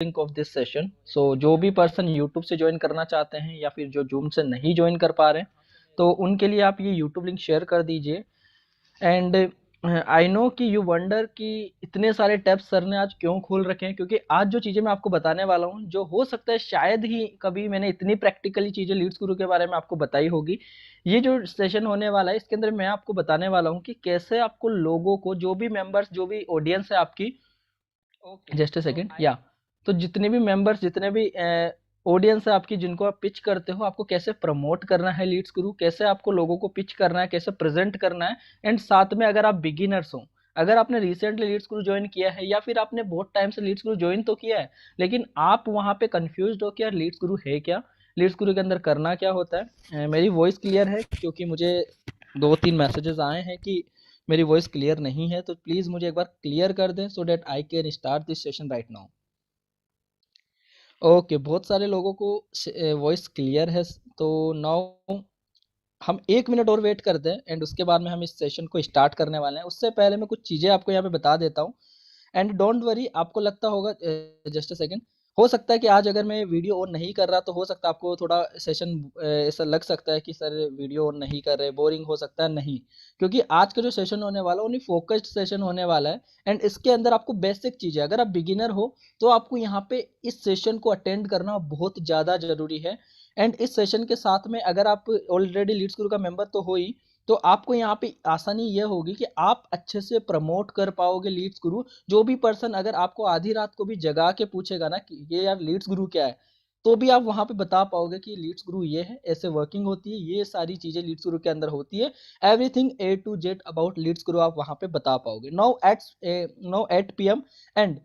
Link of this session. So जो भी person YouTube से ज्वाइन करना चाहते हैं या फिर जो जूम से नहीं ज्वाइन कर पा रहे हैं, तो उनके लिए आप ये यूट्यूब लिंक शेयर कर दीजिए। एंड आई नो कि यू वंडर कि इतने सारे टैब्स सर ने आज क्यों खोल रखे हैं, क्योंकि आज जो चीज़ें मैं आपको बताने वाला हूँ, जो हो सकता है शायद ही कभी मैंने इतनी प्रैक्टिकली चीज़ें लीड्स गुरु के बारे में आपको बताई होगी। ये जो सेशन होने वाला है, इसके अंदर मैं आपको बताने वाला हूँ कि कैसे आपको लोगों को, जो भी मेंबर्स, जो भी ऑडियंस है आपकी, जस्ट अ सेकेंड या, तो जितने भी मेंबर्स, जितने भी ऑडियंस है आपकी, जिनको आप पिच करते हो, आपको कैसे प्रमोट करना है लीड्स गुरु, कैसे आपको लोगों को पिच करना है, कैसे प्रेजेंट करना है। एंड साथ में अगर आप बिगिनर्स हो, अगर आपने रिसेंटली लीड्स गुरु ज्वाइन किया है या फिर आपने बहुत टाइम से लीड्स गुरु ज्वाइन तो किया है, लेकिन आप वहां पे कंफ्यूज हो कि यार लीड्स गुरु है क्या, लीड्स गुरु के अंदर करना क्या होता है। मेरी वॉइस क्लियर है? क्योंकि मुझे 2-3 मैसेजेस आए हैं कि मेरी वॉइस क्लियर नहीं है, तो प्लीज मुझे एक बार क्लियर कर दें so that I can start this session right now. Okay, बहुत सारे लोगों को वॉइस क्लियर है, तो नाउ हम 1 मिनट और वेट करते हैं एंड उसके बाद में हम इस सेशन को स्टार्ट करने वाले हैं। उससे पहले मैं कुछ चीज़ें आपको यहाँ पे बता देता हूँ। एंड डोंट वरी, आपको लगता होगा, जस्ट अ सेकेंड, हो सकता है कि आज अगर मैं वीडियो ऑन नहीं कर रहा तो हो सकता है आपको थोड़ा सेशन ऐसा लग सकता है कि सर वीडियो ऑन नहीं कर रहे, बोरिंग हो सकता है। नहीं, क्योंकि आज का जो सेशन होने वाला है ओनली फोकस्ड सेशन होने वाला है। एंड इसके अंदर आपको बेसिक चीज़ें, अगर आप बिगिनर हो तो आपको यहाँ पे इस सेशन को अटेंड करना बहुत ज़्यादा जरूरी है। एंड इस सेशन के साथ में अगर आप ऑलरेडी लीड्स गुरु का मेंबर तो हो ही, तो आपको यहाँ पे आसानी ये होगी कि आप अच्छे से प्रमोट कर पाओगे लीड्स गुरु। जो भी पर्सन अगर आपको आधी रात को भी जगा के पूछेगा ना कि ये यार लीड्स गुरु क्या है, तो भी आप वहां पे बता पाओगे कि लीड्स गुरु ये है, ऐसे वर्किंग होती है, ये सारी चीजें लीड्स गुरु के अंदर होती है। Everything A to Z about Leeds Guru आप वहां पे बता पाओगे। Now eight PM and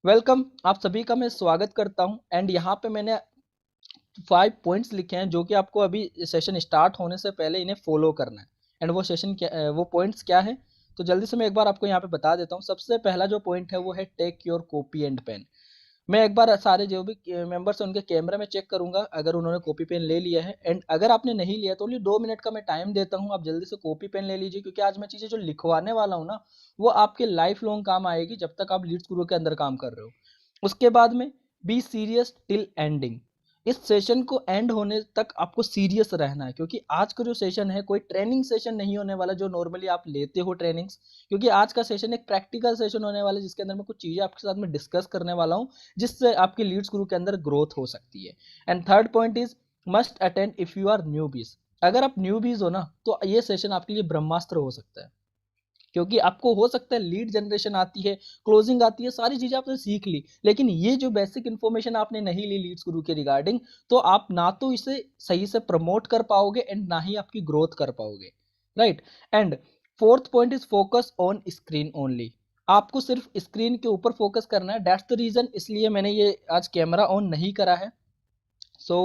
welcome, आप सभी का मैं स्वागत करता हूं। एंड यहाँ पे मैंने 5 पॉइंट्स लिखे हैं जो कि आपको अभी सेशन स्टार्ट होने से पहले इन्हें फॉलो करना है। एंड वो सेशन क्या, वो पॉइंट्स क्या है, तो जल्दी से मैं एक बार आपको यहाँ पे बता देता हूँ। सबसे पहला जो पॉइंट है वो है take your copy and pen. मैं एक बार सारे जो भी मेंबर्स हैं उनके कैमरे में चेक करूंगा अगर उन्होंने कॉपी पेन ले लिया है। एंड अगर आपने नहीं लिया तो ओनली 2 मिनट का मैं टाइम देता हूँ, आप जल्दी से कॉपी पेन ले लीजिए, क्योंकि आज मैं चीजें जो लिखवाने वाला हूँ ना, वो आपके लाइफ लॉन्ग काम आएगी जब तक आप लीड्स गुरु के अंदर काम कर रहे हो। उसके बाद में बी सीरियस टिल एंडिंग। इस सेशन को एंड होने तक आपको सीरियस रहना है, क्योंकि आज का जो सेशन है कोई ट्रेनिंग सेशन नहीं होने वाला जो नॉर्मली आप लेते हो ट्रेनिंग्स। क्योंकि आज का सेशन एक प्रैक्टिकल सेशन होने वाला है जिसके अंदर मैं कुछ चीजें आपके साथ में डिस्कस करने वाला हूँ, जिससे आपके लीड्स गुरु के अंदर ग्रोथ हो सकती है। And third point is must attend if you are newbies. अगर आप न्यूबीज हो ना, तो ये सेशन आपके लिए ब्रह्मास्त्र हो सकता है, क्योंकि आपको हो सकता है लीड जनरेशन आती है, क्लोजिंग आती है, सारी चीजें आपने सीख ली, लेकिन ये जो बेसिक इन्फॉर्मेशन आपने नहीं ली लीड्स गुरु के रिगार्डिंग, तो आप ना तो इसे सही से प्रमोट कर पाओगे एंड ना ही आपकी ग्रोथ कर पाओगे, right. And fourth point is focus on screen only. आपको सिर्फ स्क्रीन के ऊपर फोकस करना है, दैट्स द रीजन, इसलिए मैंने ये आज कैमरा ऑन नहीं करा है। सो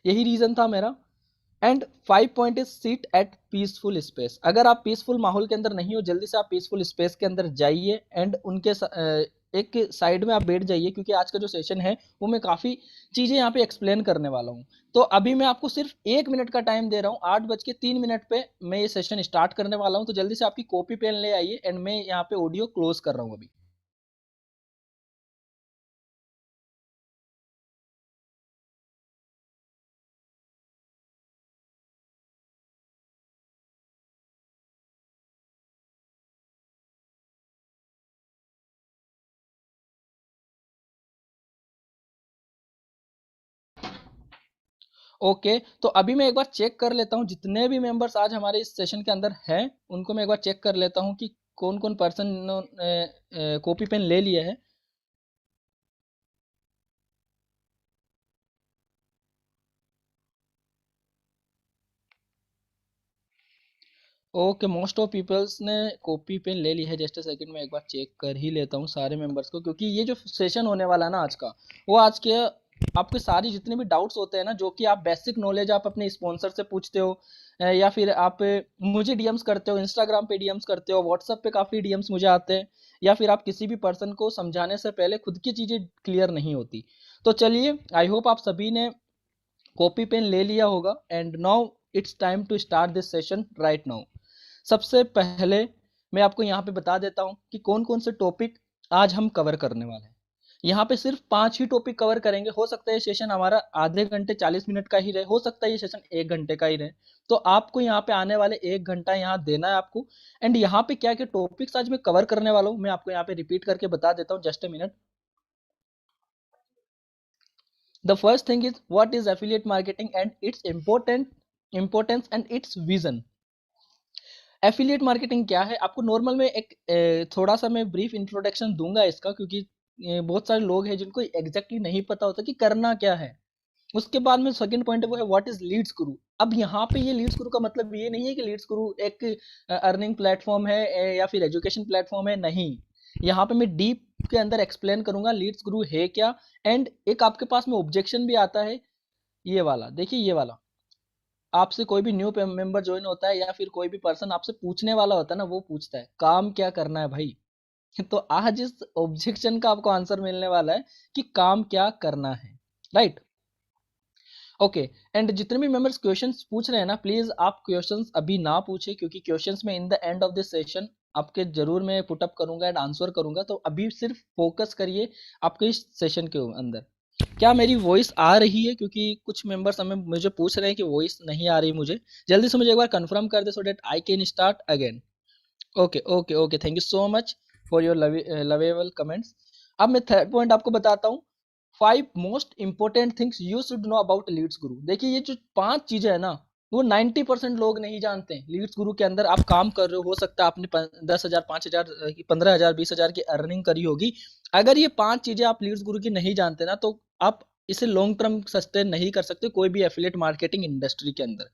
यही रीजन था मेरा। And 5 point is seat at peaceful space. अगर आप पीसफुल माहौल के अंदर नहीं हो, जल्दी से आप पीसफुल स्पेस के अंदर जाइए एंड उनके एक साइड में आप बैठ जाइए, क्योंकि आज का जो सेशन है वो मैं काफ़ी चीज़ें यहाँ पे एक्सप्लेन करने वाला हूँ। तो अभी मैं आपको सिर्फ 1 मिनट का टाइम दे रहा हूँ, 8:03 पे मैं ये सेशन स्टार्ट करने वाला हूँ, तो जल्दी से आपकी कॉपी पेन ले आइए एंड मैं यहाँ पे ऑडियो क्लोज कर रहा हूँ अभी। ओके, तो अभी मैं एक बार चेक कर लेता हूँ जितने भी मेंबर्स आज हमारे इस सेशन के अंदर हैं, उनको मैं एक बार चेक कर लेता हूँ कि कौन कौन पर्सन कॉपी पेन ले लिया है। ओके, मोस्ट ऑफ पीपल्स ने कॉपी पेन ले ली है। जस्ट सेकंड में एक बार चेक कर ही लेता हूँ सारे मेंबर्स को, क्योंकि ये जो सेशन होने वाला है ना आज का, वो आज के आपके सारी जितने भी डाउट्स होते हैं ना, जो कि आप बेसिक नॉलेज आप अपने स्पॉन्सर से पूछते हो, या फिर आप मुझे डीएम्स करते हो, इंस्टाग्राम पे डीएम्स करते हो, व्हाट्सएप पे काफ़ी डीएम्स मुझे आते हैं, या फिर आप किसी भी पर्सन को समझाने से पहले खुद की चीज़ें क्लियर नहीं होती। तो चलिए, आई होप आप सभी ने कॉपी पेन ले लिया होगा and now it's time to start this session right now. सबसे पहले मैं आपको यहाँ पे बता देता हूँ कि कौन कौन से टॉपिक आज हम कवर करने वाले हैं। यहाँ पे सिर्फ 5 ही टॉपिक कवर करेंगे। हो सकता है ये सेशन हमारा आधे घंटे 40 मिनट का ही रहे, हो सकता है ये सेशन 1 घंटे का ही रहे। तो आपको यहाँ पे आने वाले 1 घंटा यहाँ देना है आपको। एंड यहाँ पे क्या क्या टॉपिक्स आज मैं कवर करने वाला हूँ, मैं आपको यहाँ पे रिपीट करके बता देता हूँ, just a minute. The first thing is what is affiliate marketing and its importance and its vision। Affiliate marketing क्या है, आपको नॉर्मल में एक थोड़ा सा मैं ब्रीफ इंट्रोडक्शन दूंगा इसका, क्योंकि बहुत सारे लोग हैं जिनको एग्जैक्टली नहीं पता होता कि करना क्या है। उसके बाद में सेकंड पॉइंट है वो है व्हाट इज लीड्स गुरु। अब यहाँ पे ये लीड्स गुरु का मतलब ये नहीं है कि लीड्स गुरु एक अर्निंग प्लेटफॉर्म है या फिर एजुकेशन प्लेटफॉर्म है, नहीं। यहाँ पे मैं डीप के अंदर एक्सप्लेन करूंगा लीड्स गुरु है क्या। एंड एक आपके पास में ऑब्जेक्शन भी आता है, ये वाला देखिए, ये वाला आपसे कोई भी न्यू मेंबर ज्वाइन होता है या फिर कोई भी पर्सन आपसे पूछने वाला होता है ना, वो पूछता है काम क्या करना है भाई। तो आज इस ऑब्जेक्शन का आपको आंसर मिलने वाला है कि काम क्या करना है, राइट। ओके। एंड जितने भी मेंबर्स क्वेश्चंस पूछ रहे हैं ना, प्लीज आप क्वेश्चंस अभी ना पूछे, क्योंकि क्वेश्चंस में in the end of this session आपके जरूर मैं पुट अप करूंगा एंड आंसर करूंगा। तो अभी सिर्फ फोकस करिए आपके इस सेशन के अंदर। क्या मेरी वॉइस आ रही है, क्योंकि कुछ मेंबर्स हमें मुझे पूछ रहे हैं कि वॉइस नहीं आ रही मुझे। जल्दी से मुझे एक बार कंफर्म कर दे so that I can start again. Okay okay okay, thank you so much for your lovable comments. अब मैं थर्ड पॉइंट आपको बताता हूँ, 5 most important things you should know about Leeds Guru. देखिए ये जो 5 चीजें है ना, वो 90% लोग नहीं जानते हैं। लीड्स गुरु के अंदर आप काम कर रहे हो सकता है आपने 10,000 5,000 15,000 20,000 की अर्निंग करी होगी। अगर ये 5 चीजें आप लीड्स गुरु की नहीं जानते ना, तो आप इसे लॉन्ग टर्म सस्टेन नहीं कर सकते कोई भी एफिलिएट मार्केटिंग इंडस्ट्री के अंदर।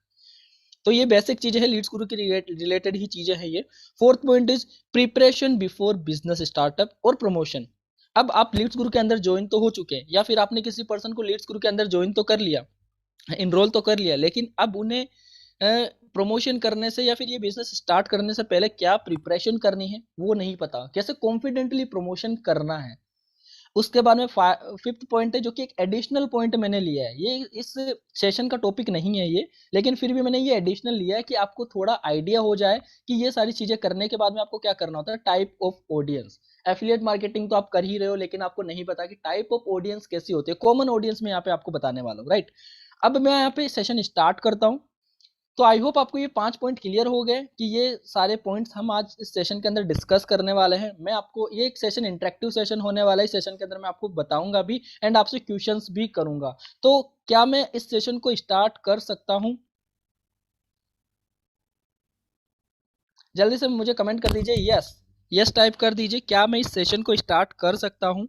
तो ये बेसिक चीजें हैं, लीड्स गुरु की रिलेटेड ही चीजें हैं ये। Fourth point is preparation before business startup और प्रमोशन। अब आप लीड्स गुरु के अंदर ज्वाइन तो हो चुके हैं, या फिर आपने किसी पर्सन को लीड्स गुरु के अंदर ज्वाइन तो कर लिया, इनरोल तो कर लिया, लेकिन अब उन्हें प्रमोशन करने से या फिर ये बिजनेस स्टार्ट करने से पहले क्या प्रिपरेशन करनी है वो नहीं पता, कैसे कॉन्फिडेंटली प्रमोशन करना है। उसके बाद में फिफ्थ पॉइंट है जो कि एक एडिशनल पॉइंट मैंने लिया है, ये इस सेशन का टॉपिक नहीं है ये, लेकिन फिर भी मैंने ये एडिशनल लिया है कि आपको थोड़ा आइडिया हो जाए कि ये सारी चीजें करने के बाद में आपको क्या करना होता है। Type of audience, affiliate marketing तो आप कर ही रहे हो, लेकिन आपको नहीं पता कि टाइप ऑफ ऑडियंस कैसी होती है। कॉमन ऑडियंस में यहाँ पे आपको बताने वाला हूँ, राइट। अब मैं यहाँ पे सेशन स्टार्ट करता हूँ। तो आई होप आपको ये 5 पॉइंट क्लियर हो गए कि ये सारे पॉइंट्स हम आज इस सेशन के अंदर डिस्कस करने वाले हैं। मैं आपको ये एक सेशन इंटरेक्टिव सेशन होने वाला है, इस सेशन के अंदर मैं आपको बताऊंगा भी एंड आपसे क्वेश्चंस भी करूंगा। तो क्या मैं इस सेशन को स्टार्ट कर सकता हूं? जल्दी से मुझे कमेंट कर दीजिए यस, यस टाइप कर दीजिए, क्या मैं इस सेशन को स्टार्ट कर सकता हूं?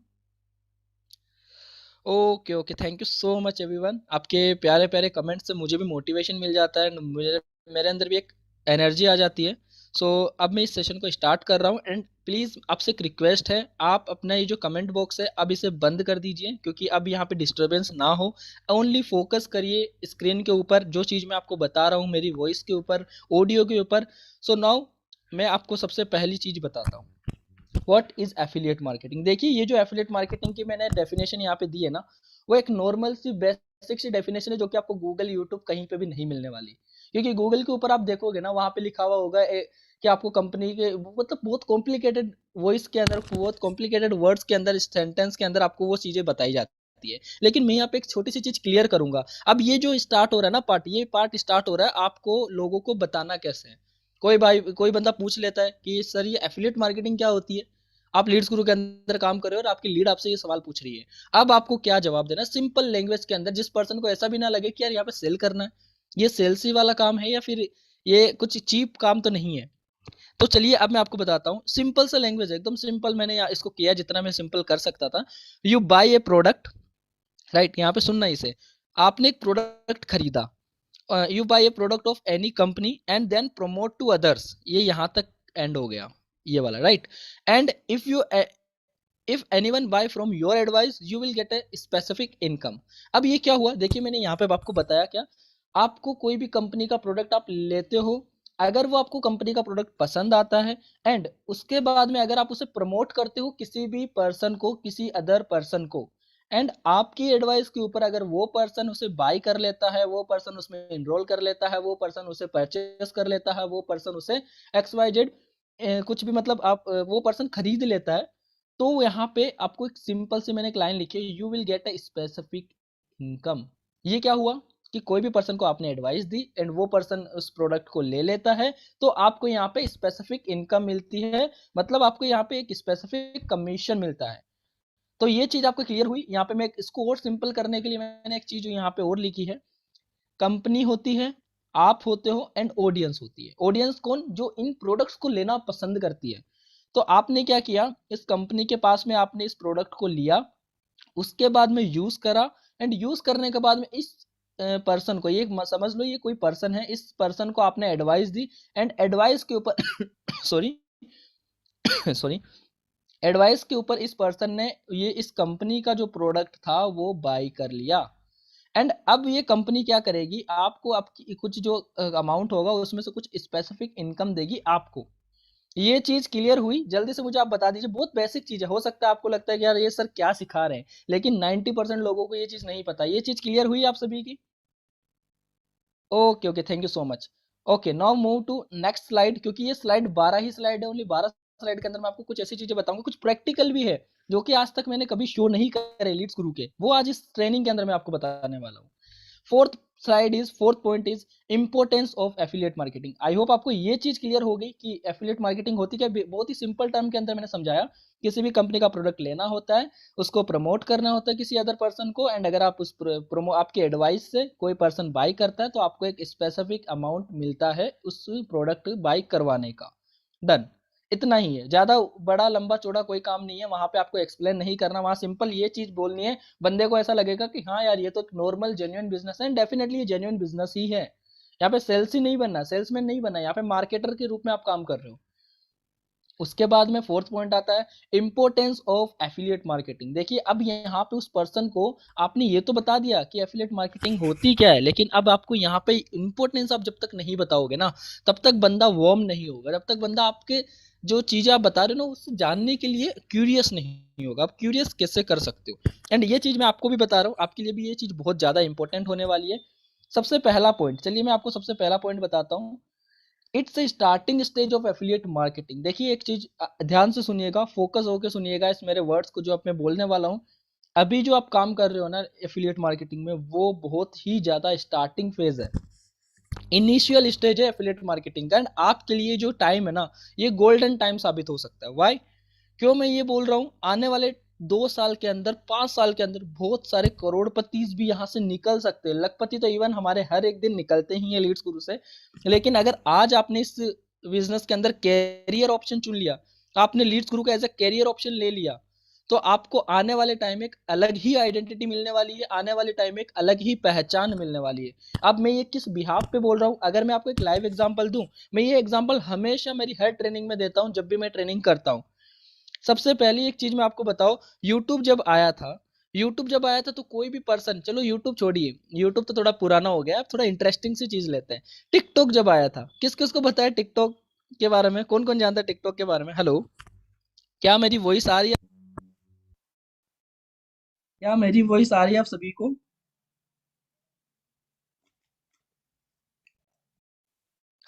Okay okay, thank you so much everyone. आपके प्यारे प्यारे कमेंट से मुझे भी मोटिवेशन मिल जाता है, मुझे मेरे अंदर भी एक एनर्जी आ जाती है। सो अब मैं इस सेशन को स्टार्ट कर रहा हूँ एंड प्लीज़ आपसे एक रिक्वेस्ट है, आप अपना ये जो कमेंट बॉक्स है अब इसे बंद कर दीजिए, क्योंकि अब यहाँ पे डिस्टरबेंस ना हो। ओनली फोकस करिए स्क्रीन के ऊपर, जो चीज़ मैं आपको बता रहा हूँ मेरी वॉइस के ऊपर, ऑडियो के ऊपर। सो नाउ मैं आपको सबसे पहली चीज़ बताता हूँ, व्हाट इज एफिलिएट मार्केटिंग। देखिए ये जो एफिलिएट मार्केटिंग की मैंने डेफिनेशन यहाँ पे दी है ना, वो एक नॉर्मल सी बेसिक सी डेफिनेशन है जो कि आपको गूगल यूट्यूब कहीं पे भी नहीं मिलने वाली। क्योंकि गूगल के ऊपर आप देखोगे ना, वहां पे लिखा हुआ होगा कि आपको कंपनी के मतलब बहुत कॉम्प्लिकेटेड वॉइस के अंदर, बहुत कॉम्प्लिकेटेड वर्ड्स के अंदर, सेंटेंस के अंदर आपको वो चीजें बताई जाती है। लेकिन मैं यहाँ पे एक छोटी सी चीज क्लियर करूंगा। अब ये जो स्टार्ट हो रहा है ना पार्ट, ये पार्ट स्टार्ट हो रहा है आपको लोगों को बताना कैसे है। कोई भाई कोई बंदा पूछ लेता है कि सर ये एफिलिएट मार्केटिंग क्या होती है। आप लीड्स गुरु के अंदर काम कर रहे हो और आपकी लीड आपसे ये सवाल पूछ रही है। अब आपको क्या जवाब देना, सिंपल लैंग्वेज के अंदर, जिस पर्सन को ऐसा भी ना लगे कि यार यहाँ पे सेल करना है, ये सेल्सी वाला काम है या फिर ये कुछ चीप काम तो नहीं है। तो चलिए अब मैं आपको बताता हूँ, सिंपल सा लैंग्वेज है, एकदम सिंपल। मैंने यहाँ इसको किया जितना मैं सिंपल कर सकता था। You buy a product, right, यहाँ पे सुनना इसे। आपने एक प्रोडक्ट खरीदा, you buy a product of any company and then promote to others, ये यहाँ तक एंड हो गया, ये वाला, right. And if anyone buy from your advice you will get a specific income. अब ये क्या हुआ, देखिए मैंने यहाँ पे आपको बताया क्या, आपको कोई भी कंपनी का प्रोडक्ट आप लेते हो, अगर वो आपको कंपनी का प्रोडक्ट पसंद आता है एंड उसके बाद में अगर आप उसे प्रमोट करते हो किसी भी पर्सन को, किसी अदर पर्सन को, एंड आपकी एडवाइस के ऊपर अगर वो पर्सन उसे बाय कर लेता है, वो पर्सन उसमें इनरोल कर लेता है, वो पर्सन उसे परचेस कर लेता है, वो पर्सन उसे XYZ कुछ भी मतलब आप वो पर्सन खरीद लेता है, तो यहाँ पे आपको एक सिंपल से मैंने एक लाइन लिखी है, you will get a specific income. ये क्या हुआ कि कोई भी पर्सन को आपने एडवाइस दी एंड वो पर्सन उस प्रोडक्ट को ले लेता है, तो आपको यहाँ पे स्पेसिफिक इनकम मिलती है, मतलब आपको यहाँ पे एक स्पेसिफिक कमीशन मिलता है। तो ये चीज आपको क्लियर हुई। यहाँ पे मैं इसको और सिंपल करने के लिए मैंने एक चीज यहाँ पे और लिखी है, कंपनी होती है, आप होते हो एंड ऑडियंस होती है। ऑडियंस कौन? जो इन प्रोडक्ट्स को लेना पसंद करती है। तो आपने क्या किया, इस कंपनी के पास में आपने इस प्रोडक्ट को लिया, उसके बाद में यूज करा, एंड यूज करने के बाद में इस पर्सन को, ये समझ लो ये कोई पर्सन है, इस पर्सन को आपने एडवाइस दी एंड एडवाइस के ऊपर सॉरी सॉरी एडवाइस के ऊपर इस पर्सन ने ये इस कंपनी का जो प्रोडक्ट था वो बाय कर लिया। एंड अब ये कंपनी क्या करेगी, आपको आपकी कुछ जो अमाउंट होगा उसमें से कुछ स्पेसिफिक इनकम देगी आपको। ये चीज क्लियर हुई? जल्दी से मुझे आप बता दीजिए, बहुत बेसिक चीज है, हो सकता है आपको लगता है कि यार ये सर क्या सिखा रहे हैं, लेकिन 90% लोगों को ये चीज नहीं पता। ये चीज क्लियर हुई आप सभी की? Okay okay, thank you so much. Okay, now move to next slide, क्योंकि ये स्लाइड 12 ही स्लाइड है, ओनली 12 स्लाइड के अंदर मैं आपको कुछ ऐसी चीजें बताऊंगा, कुछ प्रैक्टिकल भी है जो कि आज तक मैंने कभी शो नहीं करे लीड्स गुरु के, वो आज इस ट्रेनिंग के अंदर मैं आपको बताने वाला हूँ। Fourth point is importance of affiliate marketing. I hope आपको ये चीज क्लियर हो गई कि एफिलिएट मार्केटिंग होती क्या। बहुत ही सिंपल टर्म के अंदर मैंने समझाया, किसी भी कंपनी का प्रोडक्ट लेना होता है, उसको प्रमोट करना होता है किसी अदर पर्सन को, एंड अगर आप उस प्रोमो आपकी एडवाइस से कोई पर्सन बाई करता है तो आपको एक स्पेसिफिक अमाउंट मिलता है उस प्रोडक्ट बाई करवाने का। डन, इतना ही है, ज्यादा बड़ा लंबा चौड़ा कोई काम नहीं है, वहां पे आपको एक्सप्लेन नहीं करना, वहां सिंपल ये चीज बोलनी है, बंदे को ऐसा लगेगा कि हाँ यार ये तो एक नॉर्मल जेन्युइन बिजनेस है, डेफिनेटली ये जेन्युइन बिजनेस ही है। यहाँ पे सेल्स ही नहीं बनना, सेल्समैन नहीं बनना, यहाँ पे मार्केटर के रूप में आप काम कर रहे हो। उसके बाद में फोर्थ पॉइंट आता है इंपोर्टेंस ऑफ एफिलिएट मार्केटिंग। देखिए अब यहाँ पे उस पर्सन को आपने ये तो बता दिया कि एफिलिएट मार्केटिंग होती क्या है, लेकिन अब आपको यहाँ पे इंपोर्टेंस आप जब तक नहीं बताओगे ना, तब तक बंदा वार्म नहीं होगा, जब तक बंदा आपके जो चीजें आप बता रहे हो ना उससे जानने के लिए क्यूरियस नहीं होगा। आप क्यूरियस कैसे कर सकते हो, एंड ये चीज मैं आपको भी बता रहा हूँ, आपके लिए भी ये चीज बहुत ज्यादा इंपॉर्टेंट होने वाली है। सबसे पहला पॉइंट, चलिए मैं आपको सबसे पहला पॉइंट बताता हूँ, it's starting stage of affiliate marketing. देखिए एक चीज ध्यान से सुनिएगा, फोकस होकर सुनिएगा इस मेरे वर्ड्स को जो अब मैं बोलने वाला हूँ। अभी जो आप काम कर रहे हो ना एफिलिएट मार्केटिंग में, वो बहुत ही ज्यादा स्टार्टिंग फेज है, इनिशियल स्टेज है एफिलिएट मार्केटिंग का, एंड आपके लिए जो टाइम है ना ये गोल्डन टाइम साबित हो सकता है। वाई? क्यों मैं ये बोल रहा हूँ, आने वाले 2 साल के अंदर, 5 साल के अंदर बहुत सारे करोड़पति भी यहाँ से निकल सकते हैं, लखपति तो इवन हमारे हर एक दिन निकलते ही है लीड्स गुरु से। लेकिन अगर आज आपने इस बिजनेस के अंदर कैरियर ऑप्शन चुन लिया, आपने लीड्स गुरु का एज ए कैरियर ऑप्शन ले लिया, तो आपको आने वाले टाइम एक अलग ही आइडेंटिटी मिलने वाली है, आने वाले टाइम एक अलग ही पहचान मिलने वाली है। अब मैं ये किस बिहाफ पे बोल रहा हूँ, अगर मैं आपको एक लाइव एग्जांपल दूं, मैं ये एग्जांपल हमेशा मेरी हर ट्रेनिंग में देता हूँ, जब भी मैं ट्रेनिंग करता हूँ। सबसे पहली एक चीज मैं आपको बताओ, यूट्यूब जब आया था तो कोई भी पर्सन, चलो यूट्यूब छोड़िए, यूट्यूब तो थोड़ा पुराना हो गया, अब थोड़ा इंटरेस्टिंग सी चीज लेते हैं। टिकटॉक जब आया था, किस किस को पता है टिकटॉक के बारे में, कौन कौन जानता है टिकटॉक के बारे में? हेलो, क्या मेरी वॉइस आ रही है? क्या मेरी वॉइस आ रही है आप सभी को?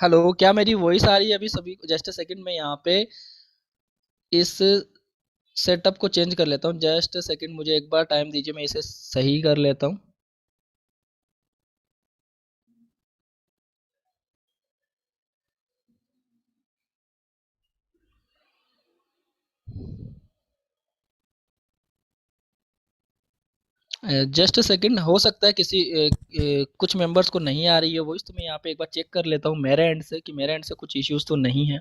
हेलो, क्या मेरी वॉइस आ रही है अभी सभी को? जस्ट सेकंड, मैं यहाँ पे इस सेटअप को चेंज कर लेता हूँ, जस्ट सेकंड मुझे एक बार टाइम दीजिए, मैं इसे सही कर लेता हूँ। जस्ट सेकंड, हो सकता है किसी कुछ मेंबर्स को नहीं आ रही है वॉइस, तो मैं यहाँ पे एक बार चेक कर लेता हूँ मेरे एंड से कि मेरे एंड से कुछ इश्यूज तो नहीं है।